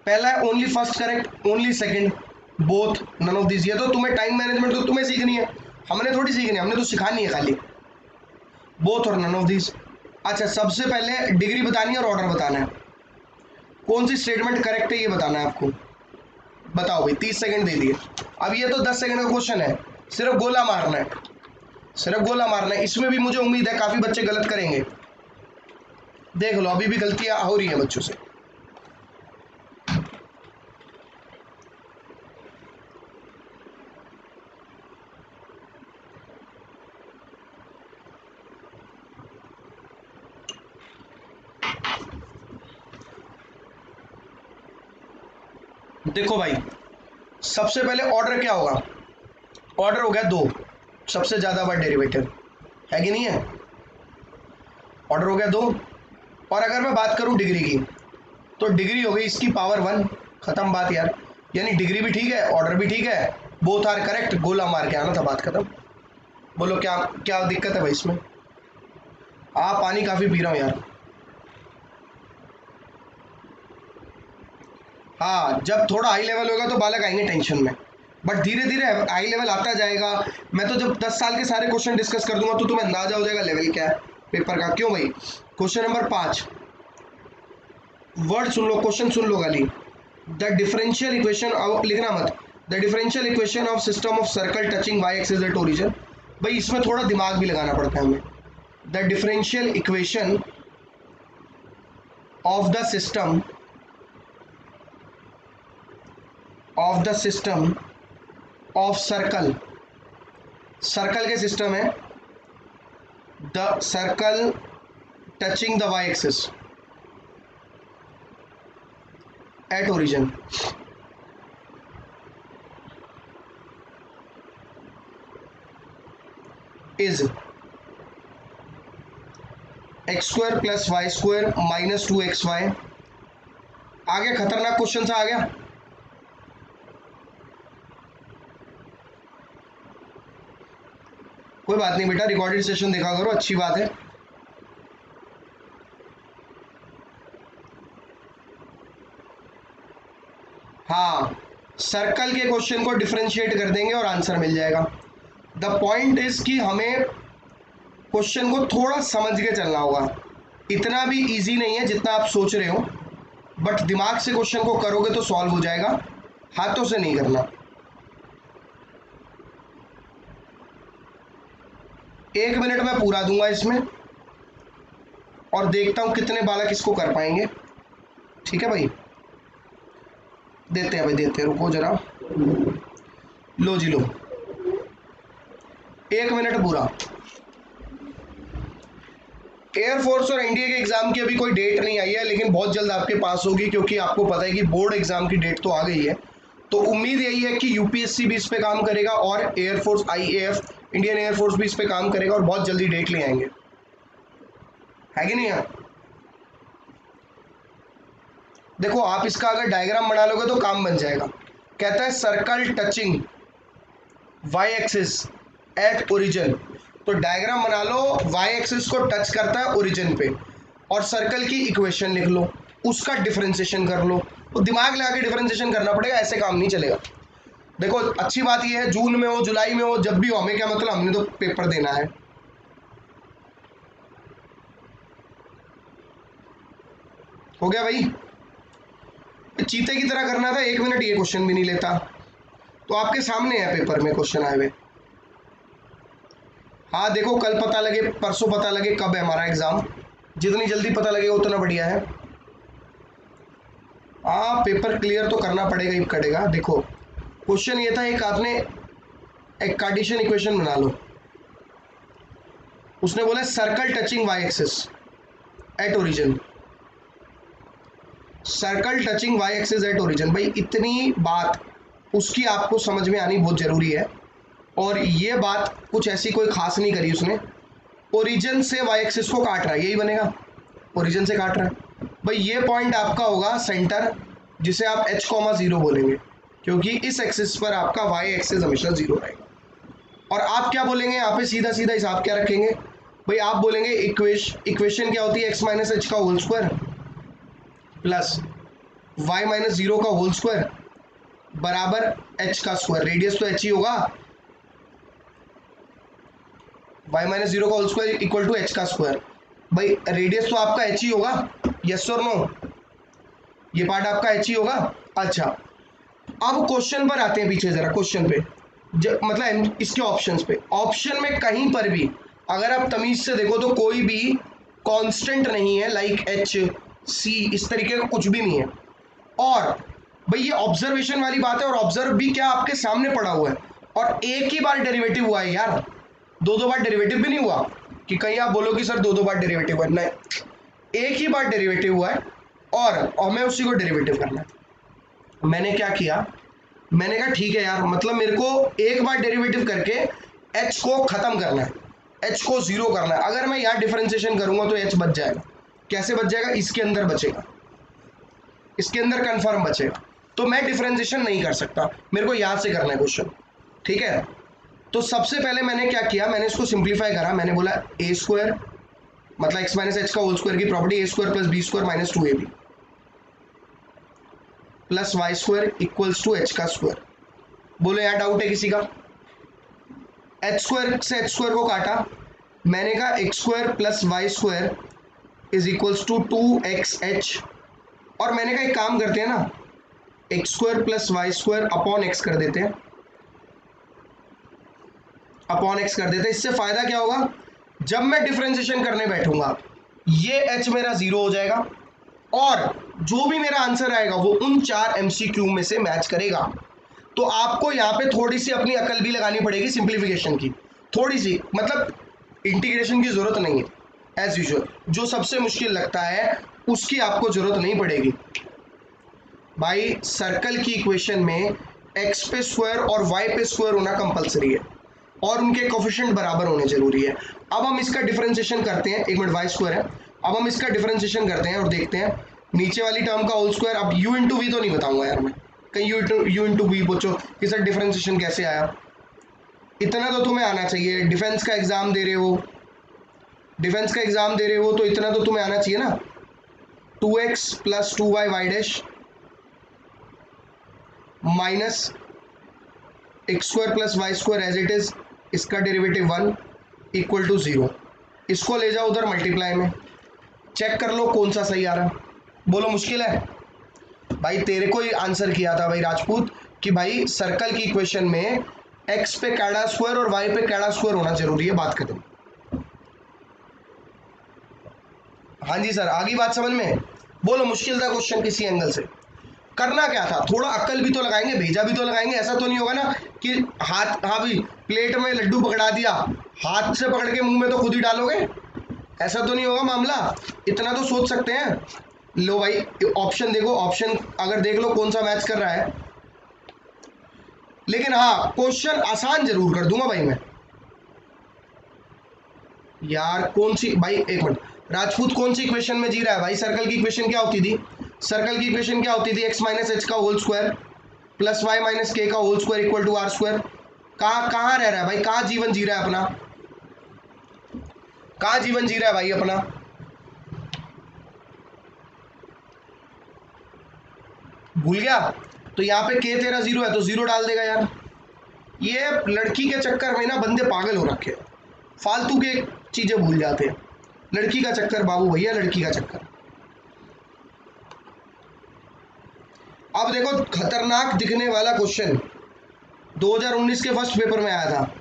पहला है only first correct, only second, both, none of this. ये तो तुम्हें टाइम मैनेजमेंट तो तुम्हें सीखनी है, हमने थोड़ी सीखनी है, हमने तो सिखानी है खाली, बोथ और नन ऑफ दिस। अच्छा सबसे पहले डिग्री बतानी है और ऑर्डर बताना है, कौन सी स्टेटमेंट करेक्ट है ये बताना है आपको। बताओ भाई, 30 सेकंड दे दिए। अब ये तो 10 सेकंड का क्वेश्चन है, सिर्फ गोला मारना है, सिर्फ गोला मारना है। इसमें भी मुझे उम्मीद है काफी बच्चे गलत करेंगे, देख लो अभी भी गलतियां हो रही है बच्चों से। देखो भाई, सबसे पहले ऑर्डर क्या होगा? ऑर्डर हो गया 2, सबसे ज्यादा बार डेरिवेटिव है कि नहीं है? ऑर्डर हो गया 2। और अगर मैं बात करूं डिग्री की, तो डिग्री हो गई इसकी पावर 1, खत्म बात यार। यानी डिग्री भी ठीक है, ऑर्डर भी ठीक है, बोथ आर करेक्ट, गोला मार के आना था, बात खत्म। बोलो क्या क्या दिक्कत है भाई इसमें? पानी काफी पी रहा हूँ यार। हाँ जब थोड़ा हाई लेवल होगा तो बालक आएंगे टेंशन में, बट धीरे धीरे हाई लेवल आता जाएगा। मैं तो जब 10 साल के सारे क्वेश्चन डिस्कस कर दूंगा तो तुम्हें अंदाजा हो जाएगा लेवल क्या है पेपर का। क्यों भाई? क्वेश्चन नंबर 5, वर्ड सुन लो, क्वेश्चन सुन लो खाली। द डिफरेंशियल इक्वेशन, लिखना मत, the differential equation of system of circle touching Y axis at origin. भाई इसमें थोड़ा दिमाग भी लगाना पड़ता है हमें। The differential equation of the system of circle, circle के सिस्टम है, the circle touching the Y axis at origin is X square plus Y square minus 2xy। आ गया, खतरनाक क्वेश्चन सा आ गया। कोई बात नहीं बेटा, रिकॉर्डेड सेशन देखा करो, अच्छी बात है। हाँ, सर्कल के क्वेश्चन को डिफरेंशिएट कर देंगे और आंसर मिल जाएगा। द पॉइंट इज कि हमें क्वेश्चन को थोड़ा समझ के चलना होगा। इतना भी इजी नहीं है जितना आप सोच रहे हो, बट दिमाग से क्वेश्चन को करोगे तो सॉल्व हो जाएगा, हाथों से नहीं करना। एक मिनट में पूरा दूंगा इसमें और देखता हूं कितने बालक इसको कर पाएंगे। ठीक है भाई, देते हैं भाई, देते हैं, रुको जरा। लो जी लो, 1 मिनट पूरा। एयरफोर्स और एनडीए के एग्जाम की अभी कोई डेट नहीं आई है, लेकिन बहुत जल्द आपके पास होगी, क्योंकि आपको पता है कि बोर्ड एग्जाम की डेट तो आ गई है। तो उम्मीद यही है कि यूपीएससी भी इस पे काम करेगा और एयरफोर्स, आईएएफ, इंडियन एयरफोर्स भी इस पे काम करेगा और बहुत जल्दी डेट ले आएंगे, है कि नहीं यार? देखो, आप इसका अगर डायग्राम बना लोगे तो काम बन जाएगा। कहता है circle touching Y axis at origin, तो डायग्राम बना लो, वाई एक्सिस को टच करता है ओरिजिन पे, और सर्कल की इक्वेशन लिख लो, उसका डिफरेंशिएशन कर लो। तो दिमाग लगा के डिफरेंशिएशन करना पड़ेगा, ऐसे काम नहीं चलेगा। देखो, अच्छी बात यह है, जून में हो, जुलाई में हो, जब भी हो, हमें क्या मतलब, हमने तो पेपर देना है। हो गया भाई? चीते की तरह करना था, 1 मिनट ये क्वेश्चन भी नहीं लेता। तो आपके सामने है पेपर में क्वेश्चन आए हुए। हाँ देखो, कल पता लगे, परसों पता लगे कब है हमारा एग्जाम, जितनी जल्दी पता लगेगा उतना बढ़िया है। हाँ, पेपर क्लियर तो करना पड़ेगा ही करेगा। देखो, क्वेश्चन ये था, एक आपने एक कार्टेशियन इक्वेशन बना लो, उसने बोला circle touching Y axis at origin, circle touching Y axis at origin. भाई इतनी बात उसकी आपको समझ में आनी बहुत जरूरी है, और ये बात कुछ ऐसी कोई खास नहीं करी उसने। ओरिजिन से वाई एक्सिस को काट रहा है, यही बनेगा, ओरिजिन से काट रहा है। भाई ये पॉइंट आपका होगा सेंटर, जिसे आप h,0 बोलेंगे, क्योंकि इस एक्सिस पर आपका वाई एक्सिस हमेशा 0 रहेगा। और आप क्या बोलेंगे यहाँ पे, सीधा सीधा हिसाब क्या रखेंगे भाई, आप बोलेंगे इक्वेशन क्या होती है, x माइनस एच का whole square plus y minus 0 का होल स्क्वायर बराबर h का स्क्वायर, रेडियस तो h ही होगा, y माइनस 0 का whole square equal to h का स्क्वायर। भाई रेडियस तो आपका h ही होगा, यस और नो, ये पार्ट आपका h ही होगा। अच्छा, अब क्वेश्चन पर आते हैं, पीछे जरा क्वेश्चन पे, मतलब इसके ऑप्शंस पे। ऑप्शन में कहीं पर भी अगर आप तमीज से देखो तो कोई भी कांस्टेंट नहीं है, लाइक h, c, इस तरीके का कुछ भी नहीं है। और भाई ये ऑब्जर्वेशन वाली बात है, और ऑब्जर्व भी क्या आपके सामने पड़ा हुआ है, और एक ही बार डेरिवेटिव हुआ है यार, दो बार डेरिवेटिव भी नहीं हुआ कि कहीं आप बोलो कि सर दो बार डेरिवेटिव हुआ, नहीं, एक ही बार डेरिवेटिव हुआ है, और हमें उसी को डेरिवेटिव करना है। मैंने क्या किया, मैंने कहा ठीक है यार, मतलब मेरे को एक बार डेरिवेटिव करके h को खत्म करना है, h को 0 करना है। अगर मैं यहाँ डिफरेंशिएशन करूंगा तो h बच जाएगा। कैसे बच जाएगा, इसके अंदर बचेगा, इसके अंदर कंफर्म बचेगा। तो मैं डिफरेंशिएशन नहीं कर सकता, मेरे को याद से करना है क्वेश्चन, ठीक है। तो सबसे पहले मैंने क्या किया, मैंने इसको सिंप्लीफाई करा। मैंने बोला a स्क्वायर मतलब x माइनस एच का होल स्क्वायर की property, a square plus b square minus 2ab plus Y square equals to h का स्क्वायर। बोलो यहाँ डाउट है किसी का? h स्क्वायर से h स्क्वायर को काटा, मैंने कहा x square plus Y square is equals to 2xh। और मैंने कहा एक काम करते हैं ना, x square plus Y square upon x कर देते हैं, अपॉन एक्स कर देते हैं। इससे फायदा क्या होगा, जब मैं डिफरेंशिएशन करने बैठूंगा ये एच मेरा जीरो हो जाएगा और जो भी मेरा आंसर आएगा वो उन 4 एमसीक्यू में से मैच करेगा। तो आपको यहाँ पे थोड़ी सी अपनी अकल भी लगानी पड़ेगी सिंप्लीफिकेशन की, थोड़ी सी, मतलब इंटीग्रेशन की जरूरत नहीं है। एज यूजुअल जो सबसे मुश्किल लगता है उसकी आपको जरूरत नहीं पड़ेगी भाई। सर्कल की इक्वेशन में एक्स पे स्क्वायर और वाई पे स्क्वायर होना कंपलसरी है और उनके कोफिशिएंट बराबर होने जरूरी है। अब हम इसका डिफरेंशिएशन करते हैं, एक मिनट, वाई स्क्वायर है। अब हम इसका डिफरेंशिएशन करते हैं और देखते हैं नीचे वाली टर्म का होल स्क्वायर। अब u इंटू वी तो नहीं बताऊंगा यार मैं, कहीं यू इंटू वी पूछो कि सर डिफरेंशिएशन कैसे आया। इतना तो तुम्हें आना चाहिए, डिफेंस का एग्जाम दे रहे हो, डिफेंस का एग्जाम दे रहे हो तो इतना तो तुम्हें आना चाहिए ना। 2x plus 2y Y dash minus x square plus Y square as it is, इसका डेरिवेटिव 1 इक्वल टू 0। इसको ले जाओ उधर मल्टीप्लाई में, चेक कर लो कौन सा सही आ रहा है। बोलो मुश्किल है भाई। तेरे को ही आंसर किया था भाई राजपूत कि भाई सर्कल की इक्वेशन में x पे कैडा स्क्वायर और y पे कैडा स्क्वायर होना जरूरी है। बात खत्म। हाँ जी सर, आगे बात समझ में। बोलो मुश्किल था क्वेश्चन किसी एंगल से। करना क्या था, थोड़ा अक्ल भी तो लगाएंगे, भेजा भी तो लगाएंगे। ऐसा तो नहीं होगा ना कि हाथ, हाँ भाई प्लेट में लड्डू पकड़ा दिया, हाथ से पकड़ के मुंह में तो खुद ही डालोगे, ऐसा तो नहीं होगा मामला। इतना तो सोच सकते हैं। लो भाई ऑप्शन देखो, ऑप्शन अगर देख लो कौन सा मैच कर रहा है। लेकिन हाँ क्वेश्चन आसान जरूर कर दूंगा भाई मैं। यार कौन सी भाई, एक मिनट, राजपूत कौन सी इक्वेशन में जी रहा है भाई। सर्कल की इक्वेशन क्या होती थी, सर्कल की इक्वेशन क्या होती थी, एक्स माइनस एच का whole square plus y minus k का whole square equal to r square. कहाँ रह रहा है भाई, कहाँ जीवन जी रहा है अपना, कहाँ जीवन जी रहा है भाई अपना। भूल गया, तो यहाँ पे के तेरा जीरो है तो जीरो डाल देगा यार। ये लड़की के चक्कर में ना बंदे पागल हो रखे हैं, फालतू के चीजें भूल जाते हैं। लड़की का चक्कर बाबू भैया, लड़की का चक्कर। अब देखो खतरनाक दिखने वाला क्वेश्चन 2019 के फर्स्ट पेपर में आया था।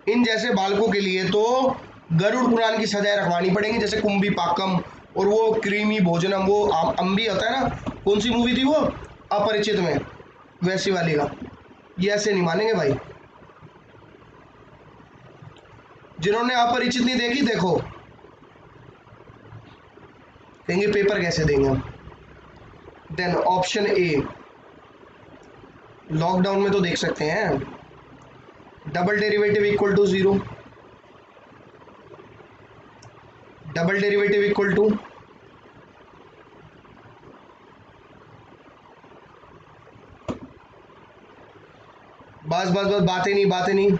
इन जैसे बालकों के लिए तो गरुड़ पुराण की सजाएं रखवानी पड़ेंगी, जैसे कुंभी पाकम और वो क्रीमी भोजनम, वो अम्बी होता है ना, कौन सी मूवी थी वो, अपरिचित में, वैसी वाली का। ये ऐसे नहीं मानेंगे भाई। जिन्होंने अपरिचित नहीं देखी देखो, कहेंगे पेपर कैसे देंगे हम। देन ऑप्शन ए, लॉकडाउन में तो देख सकते हैं, double derivative equal to 0, double derivative equal to बस बस बस, बातें नहीं बातें नहीं,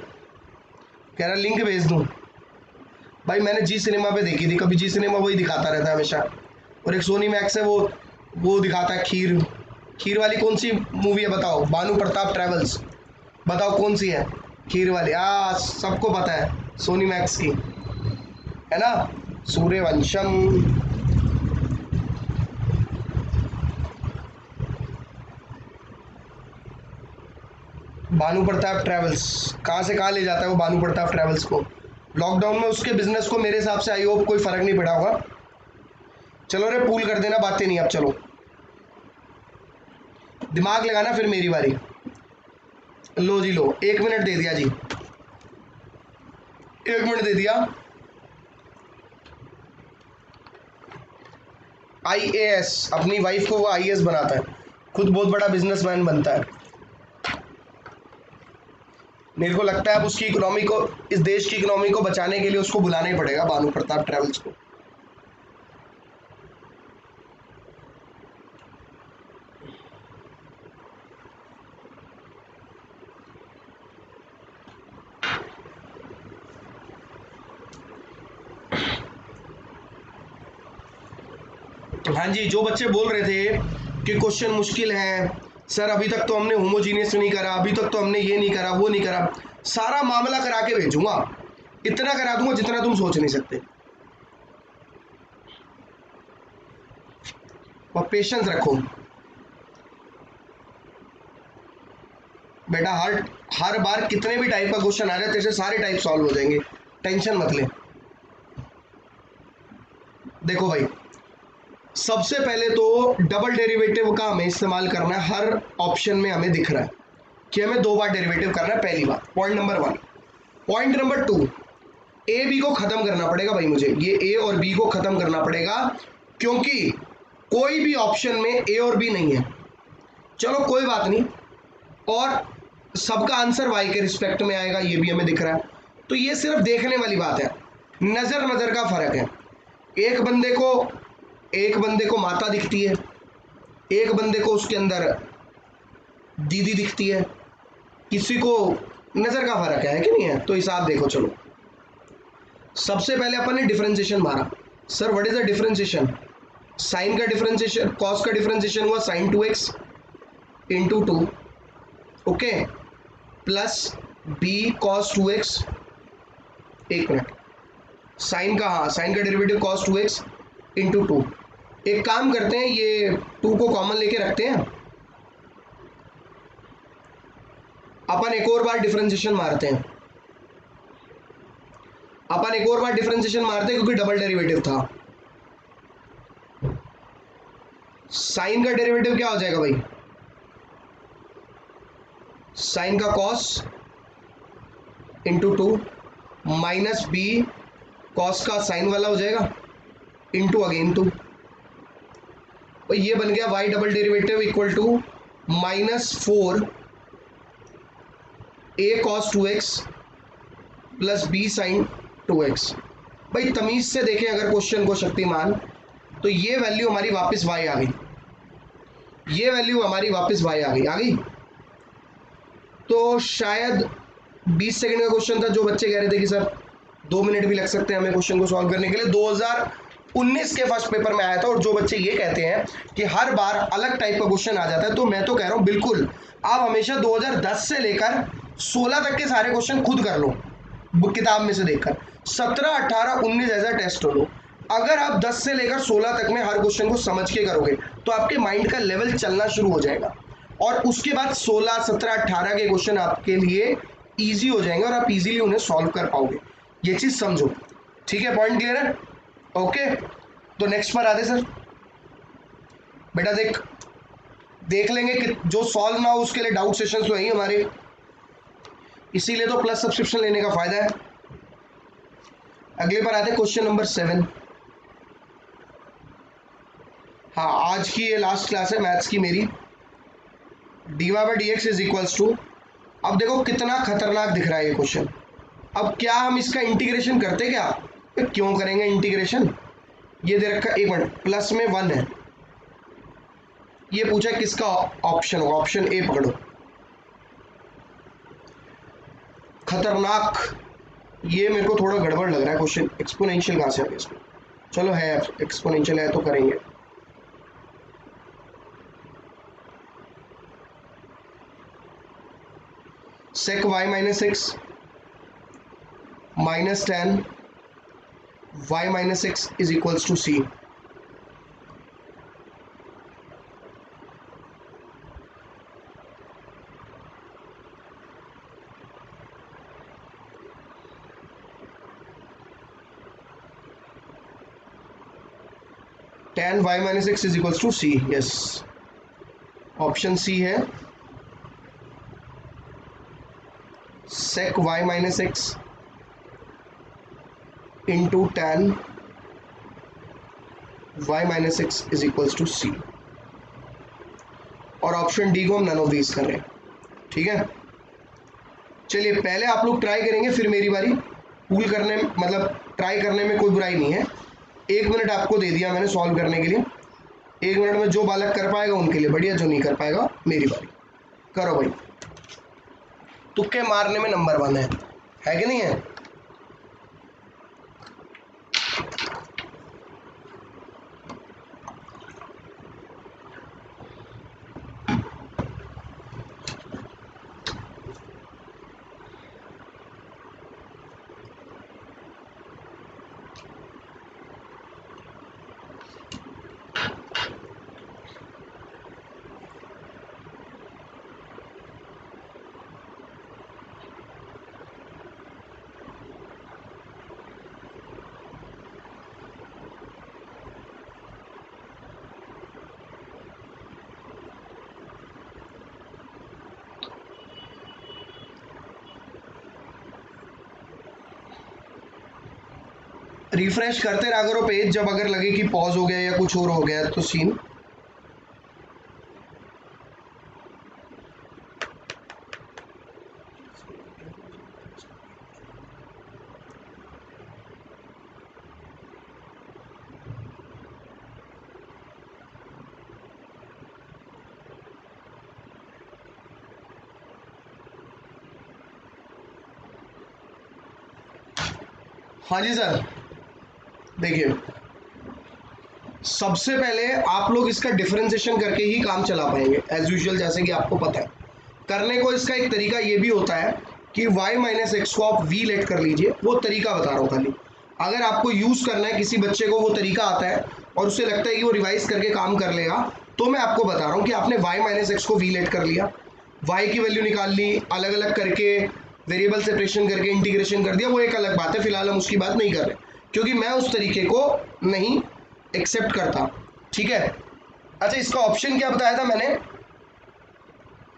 कह रहा लिंक भेज दूं। भाई मैंने जी सिनेमा पे देखी थी, कभी जी सिनेमा वही दिखाता रहता है हमेशा। और एक सोनी मैक्स है, वो दिखाता है खीर, खीर वाली कौन सी मूवी है बताओ, भानु प्रताप ट्रेवल्स, बताओ कौन सी है खीर वाली। सबको पता है, सोनी मैक्स की है ना, सूर्यवंशम। भानु प्रताप ट्रेवल्स, कहाँ से कहाँ ले जाता है वो भानु प्रताप ट्रेवल्स को। लॉकडाउन में उसके बिजनेस को मेरे हिसाब से आई होप कोई फर्क नहीं पड़ा होगा। चलो रे पूल कर देना, बातें नहीं अब, चलो दिमाग लगाना, फिर मेरी बारी। लो जी लो, 1 मिनट दे दिया जी, 1 मिनट दे दिया। आईएएस, अपनी वाइफ को वो आईएएस बनाता है, खुद बहुत बड़ा बिजनेसमैन बनता है। मेरे को लगता है अब उसकी इकोनॉमी को, इस देश की इकोनॉमी को बचाने के लिए उसको बुलाना ही पड़ेगा, भानु प्रताप ट्रेवल्स को। हाँ जी, जो बच्चे बोल रहे थे कि क्वेश्चन मुश्किल है सर, अभी तक तो हमने होमोजीनियस नहीं करा, अभी तक तो हमने ये नहीं करा वो नहीं करा, सारा मामला करा के भेजूंगा, इतना करा दूंगा जितना तुम सोच नहीं सकते। और पेशेंस रखो। बेटा हर बार कितने भी टाइप का क्वेश्चन आ जाए तेरे से सारे टाइप सॉल्व हो जाएंगे, टेंशन मत ले। देखो भाई, सबसे पहले तो डबल डेरिवेटिव का हमें इस्तेमाल करना है। हर ऑप्शन में हमें दिख रहा है कि हमें 2 बार डेरिवेटिव करना है, पहली बात, point number 1। Point number 2, a b को खत्म करना पड़ेगा भाई, मुझे ये ए और बी को खत्म करना पड़ेगा, क्योंकि कोई भी ऑप्शन में ए और बी नहीं है। चलो कोई बात नहीं, और सबका आंसर वाई के रिस्पेक्ट में आएगा, ये भी हमें दिख रहा है। तो ये सिर्फ देखने वाली बात है, नजर नजर का फर्क है। एक बंदे को माता दिखती है, एक बंदे को उसके अंदर दीदी दिखती है, किसी को नजर का फर्क है कि नहीं है। तो हिसाब देखो, चलो सबसे पहले अपन ने डिफरेंशिएशन मारा। Sir what is the differentiation? Sine का डिफरेंशिएशन, कॉस का डिफरेंशिएशन हुआ sin 2x into 2, okay, plus b cos 2x। एक मिनट, साइन का, हाँ साइन का डेरिवेटिव cos 2x इंटू 2। एक काम करते हैं, ये 2 को कॉमन लेके रखते हैं, अपन एक और बार डिफरेंशिएशन मारते हैं। क्योंकि डबल डेरिवेटिव था। साइन का डेरिवेटिव क्या हो जाएगा भाई? साइन का cos into 2 minus b cos का साइन वाला हो जाएगा इंटू अगेन 2। और ये बन गया y double derivative equal to -4 a cos 2x plus b sin 2x। भाई तमीज से देखें अगर क्वेश्चन को शक्तिमान, तो ये वैल्यू हमारी वापस y आ गई, ये वैल्यू हमारी वापस y आ गई। तो शायद 20 सेकंड का क्वेश्चन था। जो बच्चे कह रहे थे कि सर 2 मिनट भी लग सकते हैं हमें क्वेश्चन को सॉल्व करने के लिए, 2019 के फर्स्ट पेपर में आया था। और जो बच्चे ये कहते हैं कि हर बार अलग टाइप का क्वेश्चन आ जाता है, तो मैं तो कह रहा हूं बिल्कुल आप हमेशा 2010 से लेकर 16 तक के सारे क्वेश्चन खुद कर लो किताब में से देखकर। 17, 18, 19 ऐसा टेस्ट हो लो। अगर आप 10 से लेकर 16 तक में हर क्वेश्चन को समझ के करोगे तो आपके माइंड का लेवल चलना शुरू हो जाएगा, और उसके बाद 16, 17, 18 के क्वेश्चन आपके लिए इजी हो जाएंगे और आप इजीली उन्हें सॉल्व कर पाओगे। ये चीज समझो, ठीक है? पॉइंट क्लियर है? ओके, तो नेक्स्ट पर आते सर। बेटा देख लेंगे कि जो सॉल्व ना हो उसके लिए डाउट सेशंस तो है हमारे, इसीलिए तो प्लस सब्सक्रिप्शन लेने का फायदा है। अगले पर आते क्वेश्चन नंबर 7। हाँ, आज की ये लास्ट क्लास है मैथ्स की मेरी। dy/dx इज इक्वल्स टू, अब देखो कितना खतरनाक दिख रहा है ये क्वेश्चन। अब क्या हम इसका इंटीग्रेशन करते क्या? क्यों करेंगे इंटीग्रेशन? ये दे रखा, एक मिनट, प्लस में 1 है, ये पूछा किसका ऑप्शन होगा, ऑप्शन ए पकड़ो। खतरनाक, ये मेरे को थोड़ा गड़बड़ लग रहा है क्वेश्चन। एक्सपोनेंशियल कहाँ से आ गया इसमें? चलो है, एक्सपोनेंशियल है तो करेंगे। sec y minus x minus ten y minus X is equals to C. tan y minus X is equals to C, yes, option C है। sec y minus X into tan y minus X is equals to C, और option D को हम none of these कर रहे हैं, ठीक है? चलिए पहले आप लोग ट्राई करेंगे, फिर मेरी बारी। पूल करने मतलब ट्राई करने में कोई बुराई नहीं है। 1 मिनट आपको दे दिया मैंने सॉल्व करने के लिए। 1 मिनट में जो बालक कर पाएगा उनके लिए बढ़िया, जो नहीं कर पाएगा मेरी बारी। करो भाई, तुक्के मारने में नंबर 1 है कि नहीं है? रिफ्रेश करते रहा करो पेज, जब अगर लगे कि पॉज हो गया या कुछ और हो गया तो सीन। हाँ जी सर, देखिए सबसे पहले आप लोग इसका डिफरेंशिएशन करके ही काम चला पाएंगे एज यूजुअल, जैसे कि आपको पता है। करने को इसका एक तरीका ये भी होता है कि y माइनस एक्स को आप v लेट कर लीजिए, वो तरीका बता रहा हूँ खाली। अगर आपको यूज करना है, किसी बच्चे को वो तरीका आता है और उसे लगता है कि वो रिवाइज करके काम कर लेगा, तो मैं आपको बता रहा हूँ कि आपने y माइनस एक्स को v लेट कर लिया, y की वैल्यू निकाल ली, अलग अलग करके वेरिएबल सेपरेशन करके इंटीग्रेशन कर दिया, वो एक अलग बात है, फिलहाल हम उसकी बात नहीं कर रहे क्योंकि मैं उस तरीके को नहीं एक्सेप्ट करता। ठीक है, अच्छा इसका ऑप्शन क्या बताया था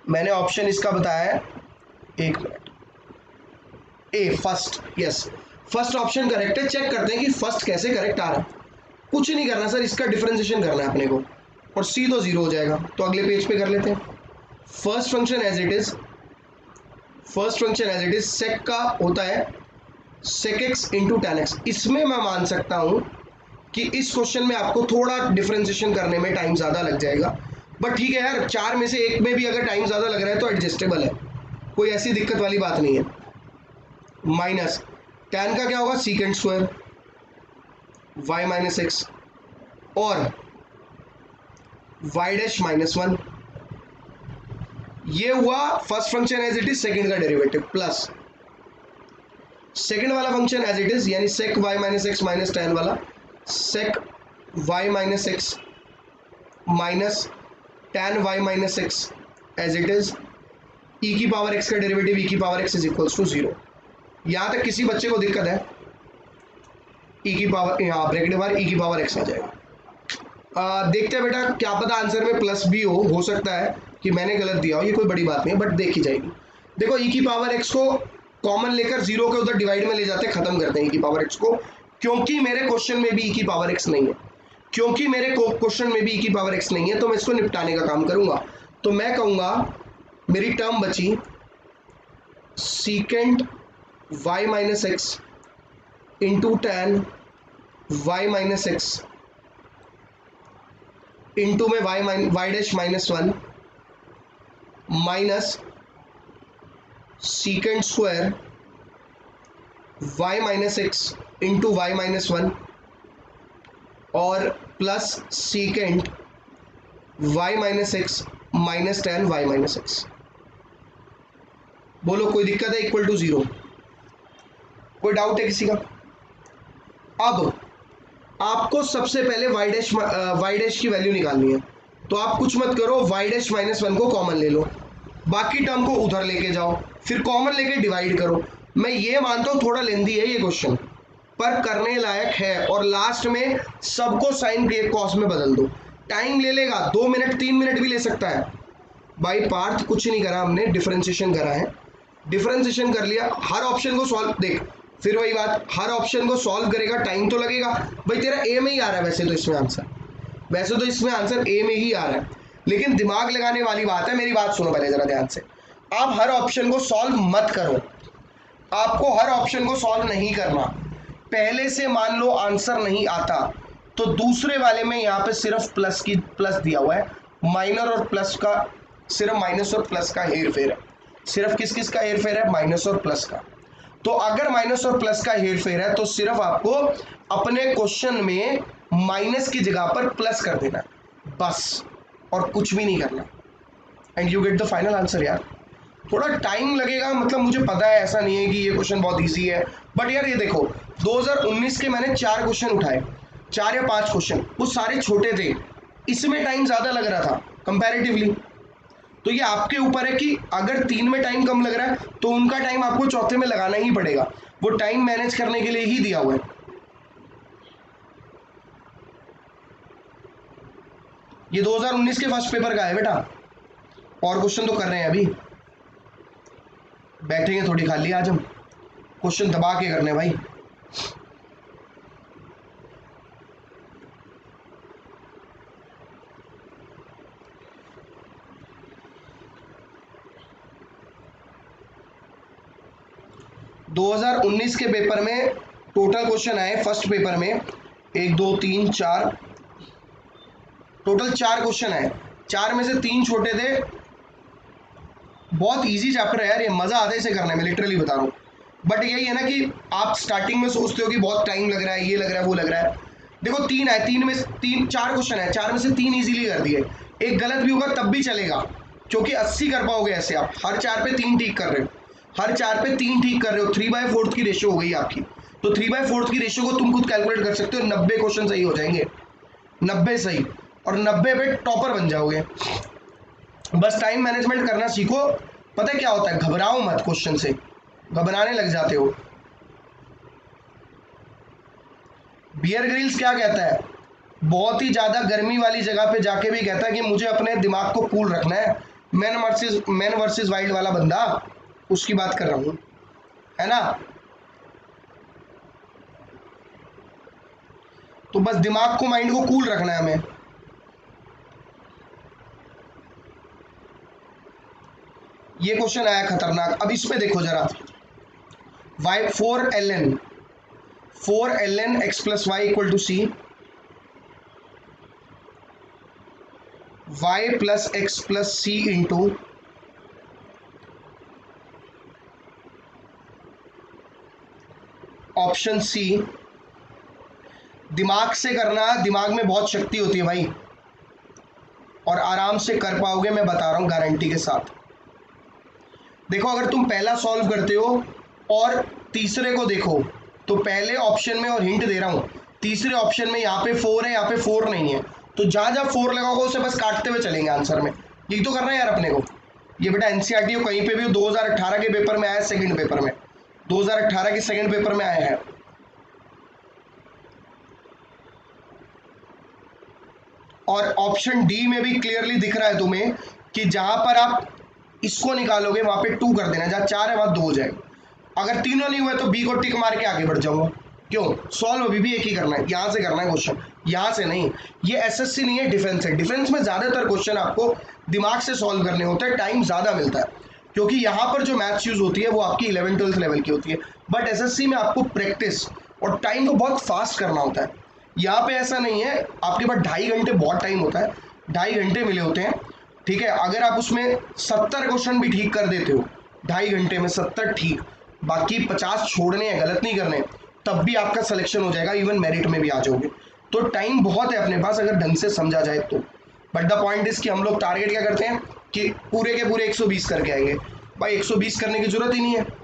मैंने ऑप्शन इसका बताया है, एक minute, A first, yes first option correct है। चेक करते हैं कि फर्स्ट कैसे करेक्ट आ रहा है। कुछ नहीं करना सर, इसका डिफरेंशिएशन करना है अपने को और सी तो जीरो हो जाएगा। तो अगले पेज पे कर लेते हैं। First function as it is, sec का होता है sec X into tan X. इसमें मैं मान सकता हूं कि इस क्वेश्चन में आपको थोड़ा डिफरेंशिएशन करने में टाइम ज़्यादा लग जाएगा, बट ठीक है यार, चार में से एक में भी अगर टाइम ज़्यादा लग रहा है तो एडजस्टेबल है, कोई ऐसी दिक्कत वाली बात नहीं है। माइनस टेन का क्या होगा, secant square y minus x और y डैश माइनस वन। ये हुआ first function as it is, second का डेरिवेटिव प्लस सेकंड वाला फंक्शन एज इट इज, यानी sec y minus x minus ten वाला, sec y minus x minus ten y minus x as it is, e की power x का derivative e की power x is equals to zero. यहां तक किसी बच्चे को दिक्कत है, e की पावर, यहाँ ब्रैकेट बार e की पावर x आ जाएगा। देखते हैं बेटा, क्या पता आंसर में प्लस भी हो सकता है कि मैंने गलत दिया हो, ये कोई बड़ी बात नहीं है, बट देखी जाएगी। देखो e की पावर x को कॉमन लेकर जीरो के उधर डिवाइड में ले जाते हैं, खत्म करते हैं e की पावर x को, क्योंकि मेरे क्वेश्चन में भी e की पावर x नहीं है, तो मैं इसको निपटाने का काम करूंगा। तो मैं कहूंगा मेरी टर्म बची secant y minus X into tan y minus X into में y dash minus one minus secant square y minus X into y minus one और plus secant y minus x minus ten y minus X. बोलो कोई दिक्कत है, equal to zero, कोई doubt है किसी का? अब आपको सबसे पहले y डैश की वैल्यू निकालनी है, तो आप कुछ मत करो, y डैश माइनस वन को कॉमन ले लो, बाकी टर्म को उधर लेके जाओ, फिर कॉमन लेके डिवाइड करो। मैं ये मानता हूं थोड़ा लेंदी है ये क्वेश्चन, पर करने लायक है, और लास्ट में सबको साइन कॉस में बदल दो। टाइम ले लेगा, 2 मिनट 3 मिनट भी ले सकता है। बाई पार्ट कुछ नहीं करा हमने, डिफरेंशिएशन करा है, डिफरेंशिएशन कर लिया, हर ऑप्शन को सॉल्व, देख फिर वही बात, हर ऑप्शन को सॉल्व करेगा टाइम तो लगेगा भाई। तेरा ए में ही आ रहा है वैसे तो इसमें आंसर, ए में ही आ रहा है, लेकिन दिमाग लगाने वाली बात है। मेरी बात सुनो पहले जरा ध्यान से, आप हर ऑप्शन को सॉल्व मत करो, आपको हर ऑप्शन को सॉल्व नहीं करना। पहले से मान लो आंसर नहीं आता तो दूसरे वाले में यहाँ पे सिर्फ प्लस दिया हुआ है, माइनर और प्लस का, सिर्फ माइनस और प्लस का हेर फेर है। सिर्फ किस किस का हेर फेर है? माइनस और प्लस का। तो अगर माइनस और प्लस का हेर फेर है तो सिर्फ आपको अपने क्वेश्चन में माइनस की जगह पर प्लस कर देना बस, और कुछ भी नहीं करना, and you get the final answer. यार थोड़ा टाइम लगेगा, मतलब मुझे पता है, ऐसा नहीं है कि ये क्वेश्चन बहुत इजी है, बट यार ये देखो 2019 के मैंने 4 क्वेश्चन उठाए, 4 या 5 क्वेश्चन, वो सारे छोटे थे, इसमें टाइम ज़्यादा लग रहा था कंपैरेटिवली। तो ये आपके ऊपर है कि अगर 3 में टाइम कम लग रहा है तो उनका टाइम आपको चौथे में लगाना ही पड़ेगा, वो टाइम मैनेज करने के लिए ही दिया हुआ है। ये 2019 के फर्स्ट पेपर का है बेटा, और क्वेश्चन तो कर रहे हैं अभी, बैठेंगे थोड़ी खाली, आज हम क्वेश्चन दबा के करने भाई। 2019 के पेपर में टोटल क्वेश्चन आए फर्स्ट पेपर में 1 2 3 4, टोटल 4 क्वेश्चन आए, 4 में से 3 छोटे थे। बहुत इजी चैप्टर है यार, ये मजा आता है इसे करने में, लिटरली बता रहा हूँ। बट यही है ना कि आप स्टार्टिंग में सोचते हो कि बहुत टाइम लग रहा है, ये लग रहा है वो लग रहा है। देखो 3 आए, 4 क्वेश्चन है, 4 में से 3 इजीली कर दिए, एक गलत भी होगा तब भी चलेगा, क्योंकि 80 कर पाओगे ऐसे आप। हर 4 पे 3 ठीक कर रहे हो, हर 4 पे 3 ठीक कर रहे हो, 3/4 की रेशियो हो गई आपकी। तो 3/4 की रेशियो को तुम खुद कैलकुलेट कर सकते हो, 90 क्वेश्चन सही हो जाएंगे, 90 सही, और 90 पे टॉपर बन जाओगे। बस टाइम मैनेजमेंट करना सीखो। पता है क्या होता है, घबराओ मत क्वेश्चन से, घबराने लग जाते हो। बियर ग्रिल्स क्या कहता है, बहुत ही ज्यादा गर्मी वाली जगह पे जाके भी कहता है कि मुझे अपने दिमाग को कूल रखना है। मैन वर्सेस वाइल्ड वाला बंदा, उसकी बात कर रहा हूं, है ना। तो बस दिमाग को, माइंड को कूल रखना है हमें। ये क्वेश्चन आया खतरनाक, अब इसमें देखो जरा, y 4ln x plus y equal to c, y plus x plus c into option C. दिमाग से करना, दिमाग में बहुत शक्ति होती है भाई, और आराम से कर पाओगे, मैं बता रहा हूं गारंटी के साथ। देखो अगर तुम पहला सॉल्व करते हो और तीसरे को देखो, तो पहले ऑप्शन में, और हिंट दे रहा हूं, तीसरे ऑप्शन में यहाँ पे 4 है, यहाँ पे 4 नहीं है, तो जहां जहां 4 लगाओगे उसे बस काटते हुए चलेंगे आंसर में। यही तो करना है यार अपने को। ये बेटा एनसीईआरटी हो, कहीं पे भी हो, 2018 के पेपर में आया, सेकंड पेपर में, 2018 के सेकंड पेपर में आया है। और ऑप्शन डी में भी क्लियरली दिख रहा है तुम्हें कि जहां पर आप इसको निकालोगे वहां पे 2 कर देना, जहां 4 है वहां 2 हो जाएगा। अगर तीनों नहीं हुए तो बी को टिक मार के आगे बढ़ जाऊंगा। क्यों, सॉल्व अभी भी एक ही करना है, यहां से करना है क्वेश्चन, यहां से नहीं। ये एसएससी नहीं है, डिफेंस है। डिफेंस में ज्यादातर क्वेश्चन आपको दिमाग से सॉल्व करने होते हैं, टाइम ज्यादा मिलता है, क्योंकि यहाँ पर जो मैथ्स यूज होती है वो आपकी 11th-12th लेवल की होती है। बट एसएससी में आपको प्रैक्टिस और टाइम को बहुत फास्ट करना होता है। यहाँ पे ऐसा नहीं है, आपके पास 2.5 घंटे बहुत टाइम होता है, 2.5 घंटे मिले होते हैं, ठीक है। अगर आप उसमें 70 क्वेश्चन भी ठीक कर देते हो 2.5 घंटे में, 70 ठीक, बाकी 50 छोड़ने हैं, गलत नहीं करने, तब भी आपका सिलेक्शन हो जाएगा, इवन मेरिट में भी आ जाओगे। तो टाइम बहुत है अपने पास अगर ढंग से समझा जाए तो। बट द पॉइंट इज कि हम लोग टारगेट क्या करते हैं कि पूरे के पूरे 120 करके आएंगे। भाई 120 करने की जरूरत ही नहीं है।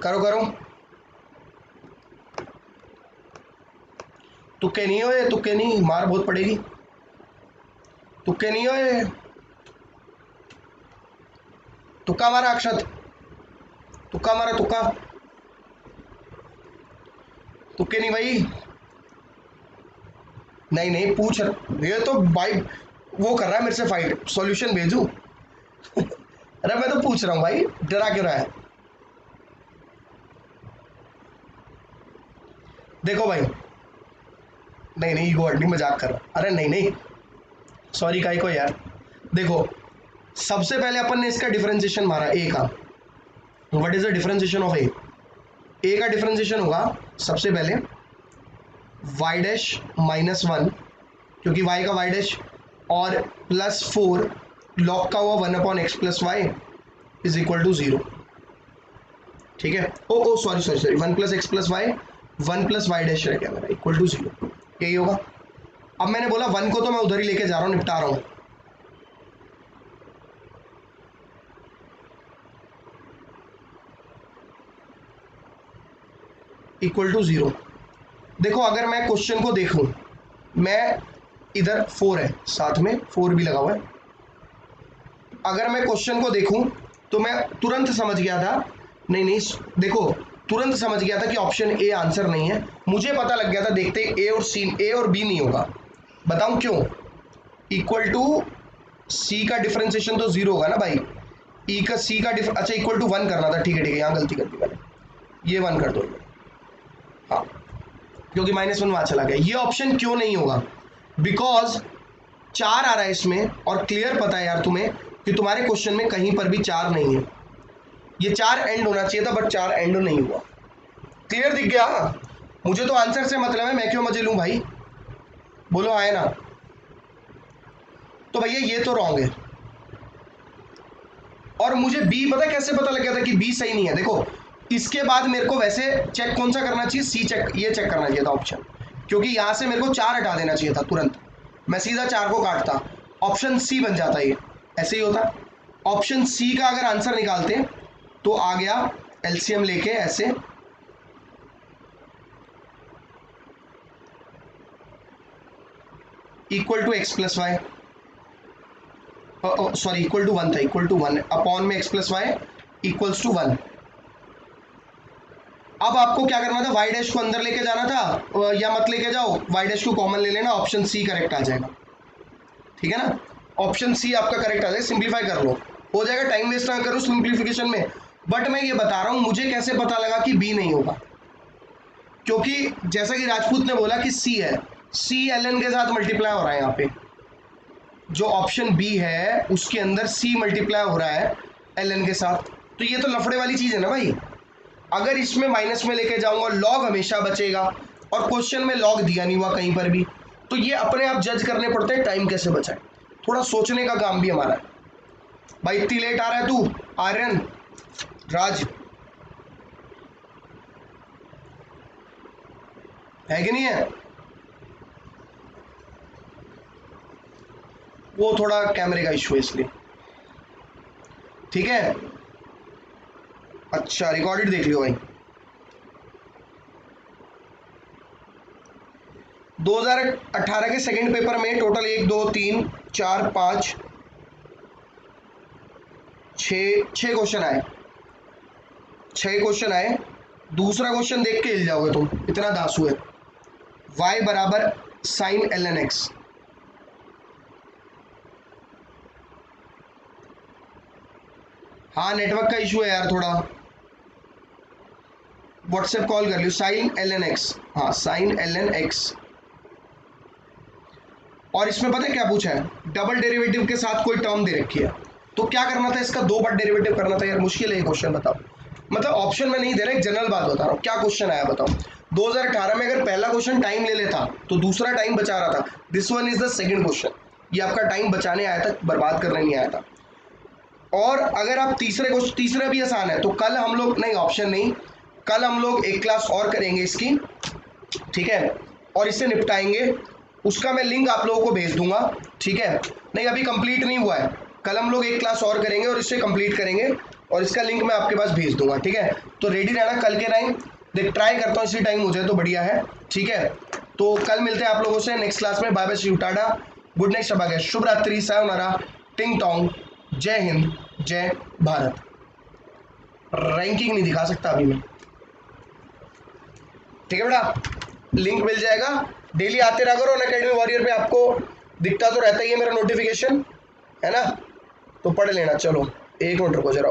करो करो, तुक्के नहीं हो, ये तुक्के नहीं, मार बहुत पड़ेगी, तुक्के नहीं हो ये। तुक्का मारा अक्षत, तुक्का मारा, तुक्का, तुक्के नहीं भाई, नहीं नहीं पूछ, ये तो भाई वो कर रहा है मेरे से फाइट, सॉल्यूशन भेजू। अरे मैं तो पूछ रहा हूँ भाई, डरा क्यों रहा है। देखो भाई, नहीं नहीं ईगो हर्ट नहीं, मजाक कर रहा, अरे नहीं नहीं, सॉरी काई को यार। देखो सबसे पहले अपन ने इसका डिफरेंशिएशन मारा ए का। What is the differentiation of A का डिफरेंशिएशन होगा सबसे पहले y डैश -1, क्योंकि y का y डैश, और +4 लॉग का हुआ 1/x + y is equal to 0, ठीक है। Oh sorry sorry sorry, 1 + x + y, 1 + y dash रह गया मेरा, इक्वल टू 0, यही होगा। अब मैंने बोला 1 को तो मैं उधर ही लेके जा रहा हूँ, निपटा रहा हूँ। Equal to 0। देखो अगर मैं क्वेश्चन को देखूं, मैं इधर 4 है, साथ में 4 भी लगा हुआ है। अगर मैं क्वेश्चन को देखूं तो मैं तुरंत समझ गया था, नहीं नहीं देखो तुरंत समझ गया था कि ऑप्शन ए आंसर नहीं है। मुझे पता लग गया था देखते ए और बी नहीं होगा। बताऊं क्यों? इक्वल टू सी का डिफरेंशिएशन तो जीरो होगा ना भाई। ई का सी का अच्छा इक्वल टू 1 करना था, ठीक है यहाँ गलती कर दी मैंने, ये 1 कर दो। हाँ, क्योंकि -1 वहां चला गया। ये ऑप्शन क्यों नहीं होगा? बिकॉज 4 आ रहा है इसमें, और क्लियर पता है यार तुम्हें कि तुम्हारे क्वेश्चन में कहीं पर भी 4 नहीं है। ये 4 एंड होना चाहिए था, बट 4 एंड नहीं हुआ। क्लियर दिख गया? मुझे तो आंसर से मतलब है, मैं क्यों मजे लूं भाई? बोलो आए ना। तो भैया ये तो रॉन्ग है। और मुझे बी पता कैसे पता लग गया था कि बी सही नहीं है? देखो, इसके बाद मेरे को वैसे चेक कौन सा करना चाहिए? सी चेक, ये चेक करना चाहिए था ऑप्शन, क्योंकि यहां से मेरे को 4 हटा देना चाहिए था तुरंत, मैं सीधा 4 को काटता, ऑप्शन सी बन जाता। ये ऐसे ही होता। ऑप्शन सी का अगर आंसर निकालते तो आ गया एलसीएम लेके ऐसे, equal to x plus y, sorry equal to 1 था, इक्वल टू 1 अपॉन में x plus y equals to 1। अब आपको क्या करना था? वाई डैश को अंदर लेके जाना था, या मत लेके जाओ, वाई डैश को कॉमन ले लेना, ऑप्शन सी करेक्ट आ जाएगा। ठीक है ना? ऑप्शन सी आपका करेक्ट आ जाएगा। सिंप्लीफाई कर लो, हो जाएगा। टाइम वेस्ट ना करो सिंप्लीफिकेशन में। बट मैं ये बता रहा हूं, मुझे कैसे पता लगा कि बी नहीं होगा? क्योंकि जैसा कि राजपूत ने बोला कि सी है, सी एल एन के साथ मल्टीप्लाई हो रहा है। यहाँ पे जो ऑप्शन बी है उसके अंदर सी मल्टीप्लाई हो रहा है एल एन के साथ, तो ये तो लफड़े वाली चीज है ना भाई। अगर इसमें माइनस में लेके जाऊंगा, लॉग हमेशा बचेगा, और क्वेश्चन में लॉग दिया नहीं हुआ कहीं पर भी, तो ये अपने आप जज करने पड़ते हैं टाइम कैसे बचाए। थोड़ा सोचने का काम भी हमारा है भाई। इतनी लेट आ रहा है तू आर्यन राज, है कि नहीं है? वो थोड़ा कैमरे का इशू है इसलिए। ठीक है, अच्छा रिकॉर्डेड देख लियो भाई। 2018 के सेकंड पेपर में टोटल 1 2 3 4 5 6 क्वेश्चन आए, 6 क्वेश्चन आए। दूसरा क्वेश्चन देख के हिल जाओगे तुम, इतना दासू है। y बराबर साइन एल एन एक्स, हाँ नेटवर्क का इशू है यार थोड़ा, व्हाट्सएप कॉल कर लियो। साइन एल एन एक्स, हाँ साइन एल एन एक्स। और इसमें पता है क्या पूछा है? डबल डेरिवेटिव के साथ कोई टर्म दे रखी है, तो क्या करना था? इसका 2 बार डेरिवेटिव करना था यार। मुश्किल है ये क्वेश्चन, बताओ। मतलब ऑप्शन में नहीं दे रहा, एक जनरल बात बता रहा हूँ। क्या क्वेश्चन आया बताओ? 2018 में अगर पहला क्वेश्चन टाइम ले लेता तो दूसरा टाइम बचा रहा था। This one is the second question, ये आपका टाइम बचाने आया था, बर्बाद करने नहीं आया था। और अगर आप तीसरा भी आसान है, तो कल हम लोग, नहीं ऑप्शन नहीं, कल हम लोग एक क्लास और करेंगे इसकी, ठीक है, और इससे निपटाएंगे। उसका मैं लिंक आप लोगों को भेज दूंगा, ठीक है। नहीं अभी कंप्लीट नहीं हुआ है, कल हम लोग एक क्लास और करेंगे और इससे कंप्लीट करेंगे, और इसका लिंक मैं आपके पास भेज दूंगा, ठीक है। तो रेडी रहना कल के टाइम। देख ट्राई करता हूँ इसी टाइम हो जाए तो बढ़िया है, ठीक है। तो कल मिलते हैं आप लोगों से नेक्स्ट क्लास में। Bye bye, see you, tata, good night, शबा गया, शुभ रात्रि, सायोनारा, टिंग टोंग, जय हिंद, जय भारत। रैंकिंग नहीं दिखा सकता अभी मैं, ठीक है बेटा। लिंक मिल जाएगा, डेली आते रहा करो। अनअकैडमी वॉरियर पे आपको दिखता तो रहता ही है मेरा नोटिफिकेशन, है ना, तो पढ़ लेना। चलो 1 मिनट रुको जरा।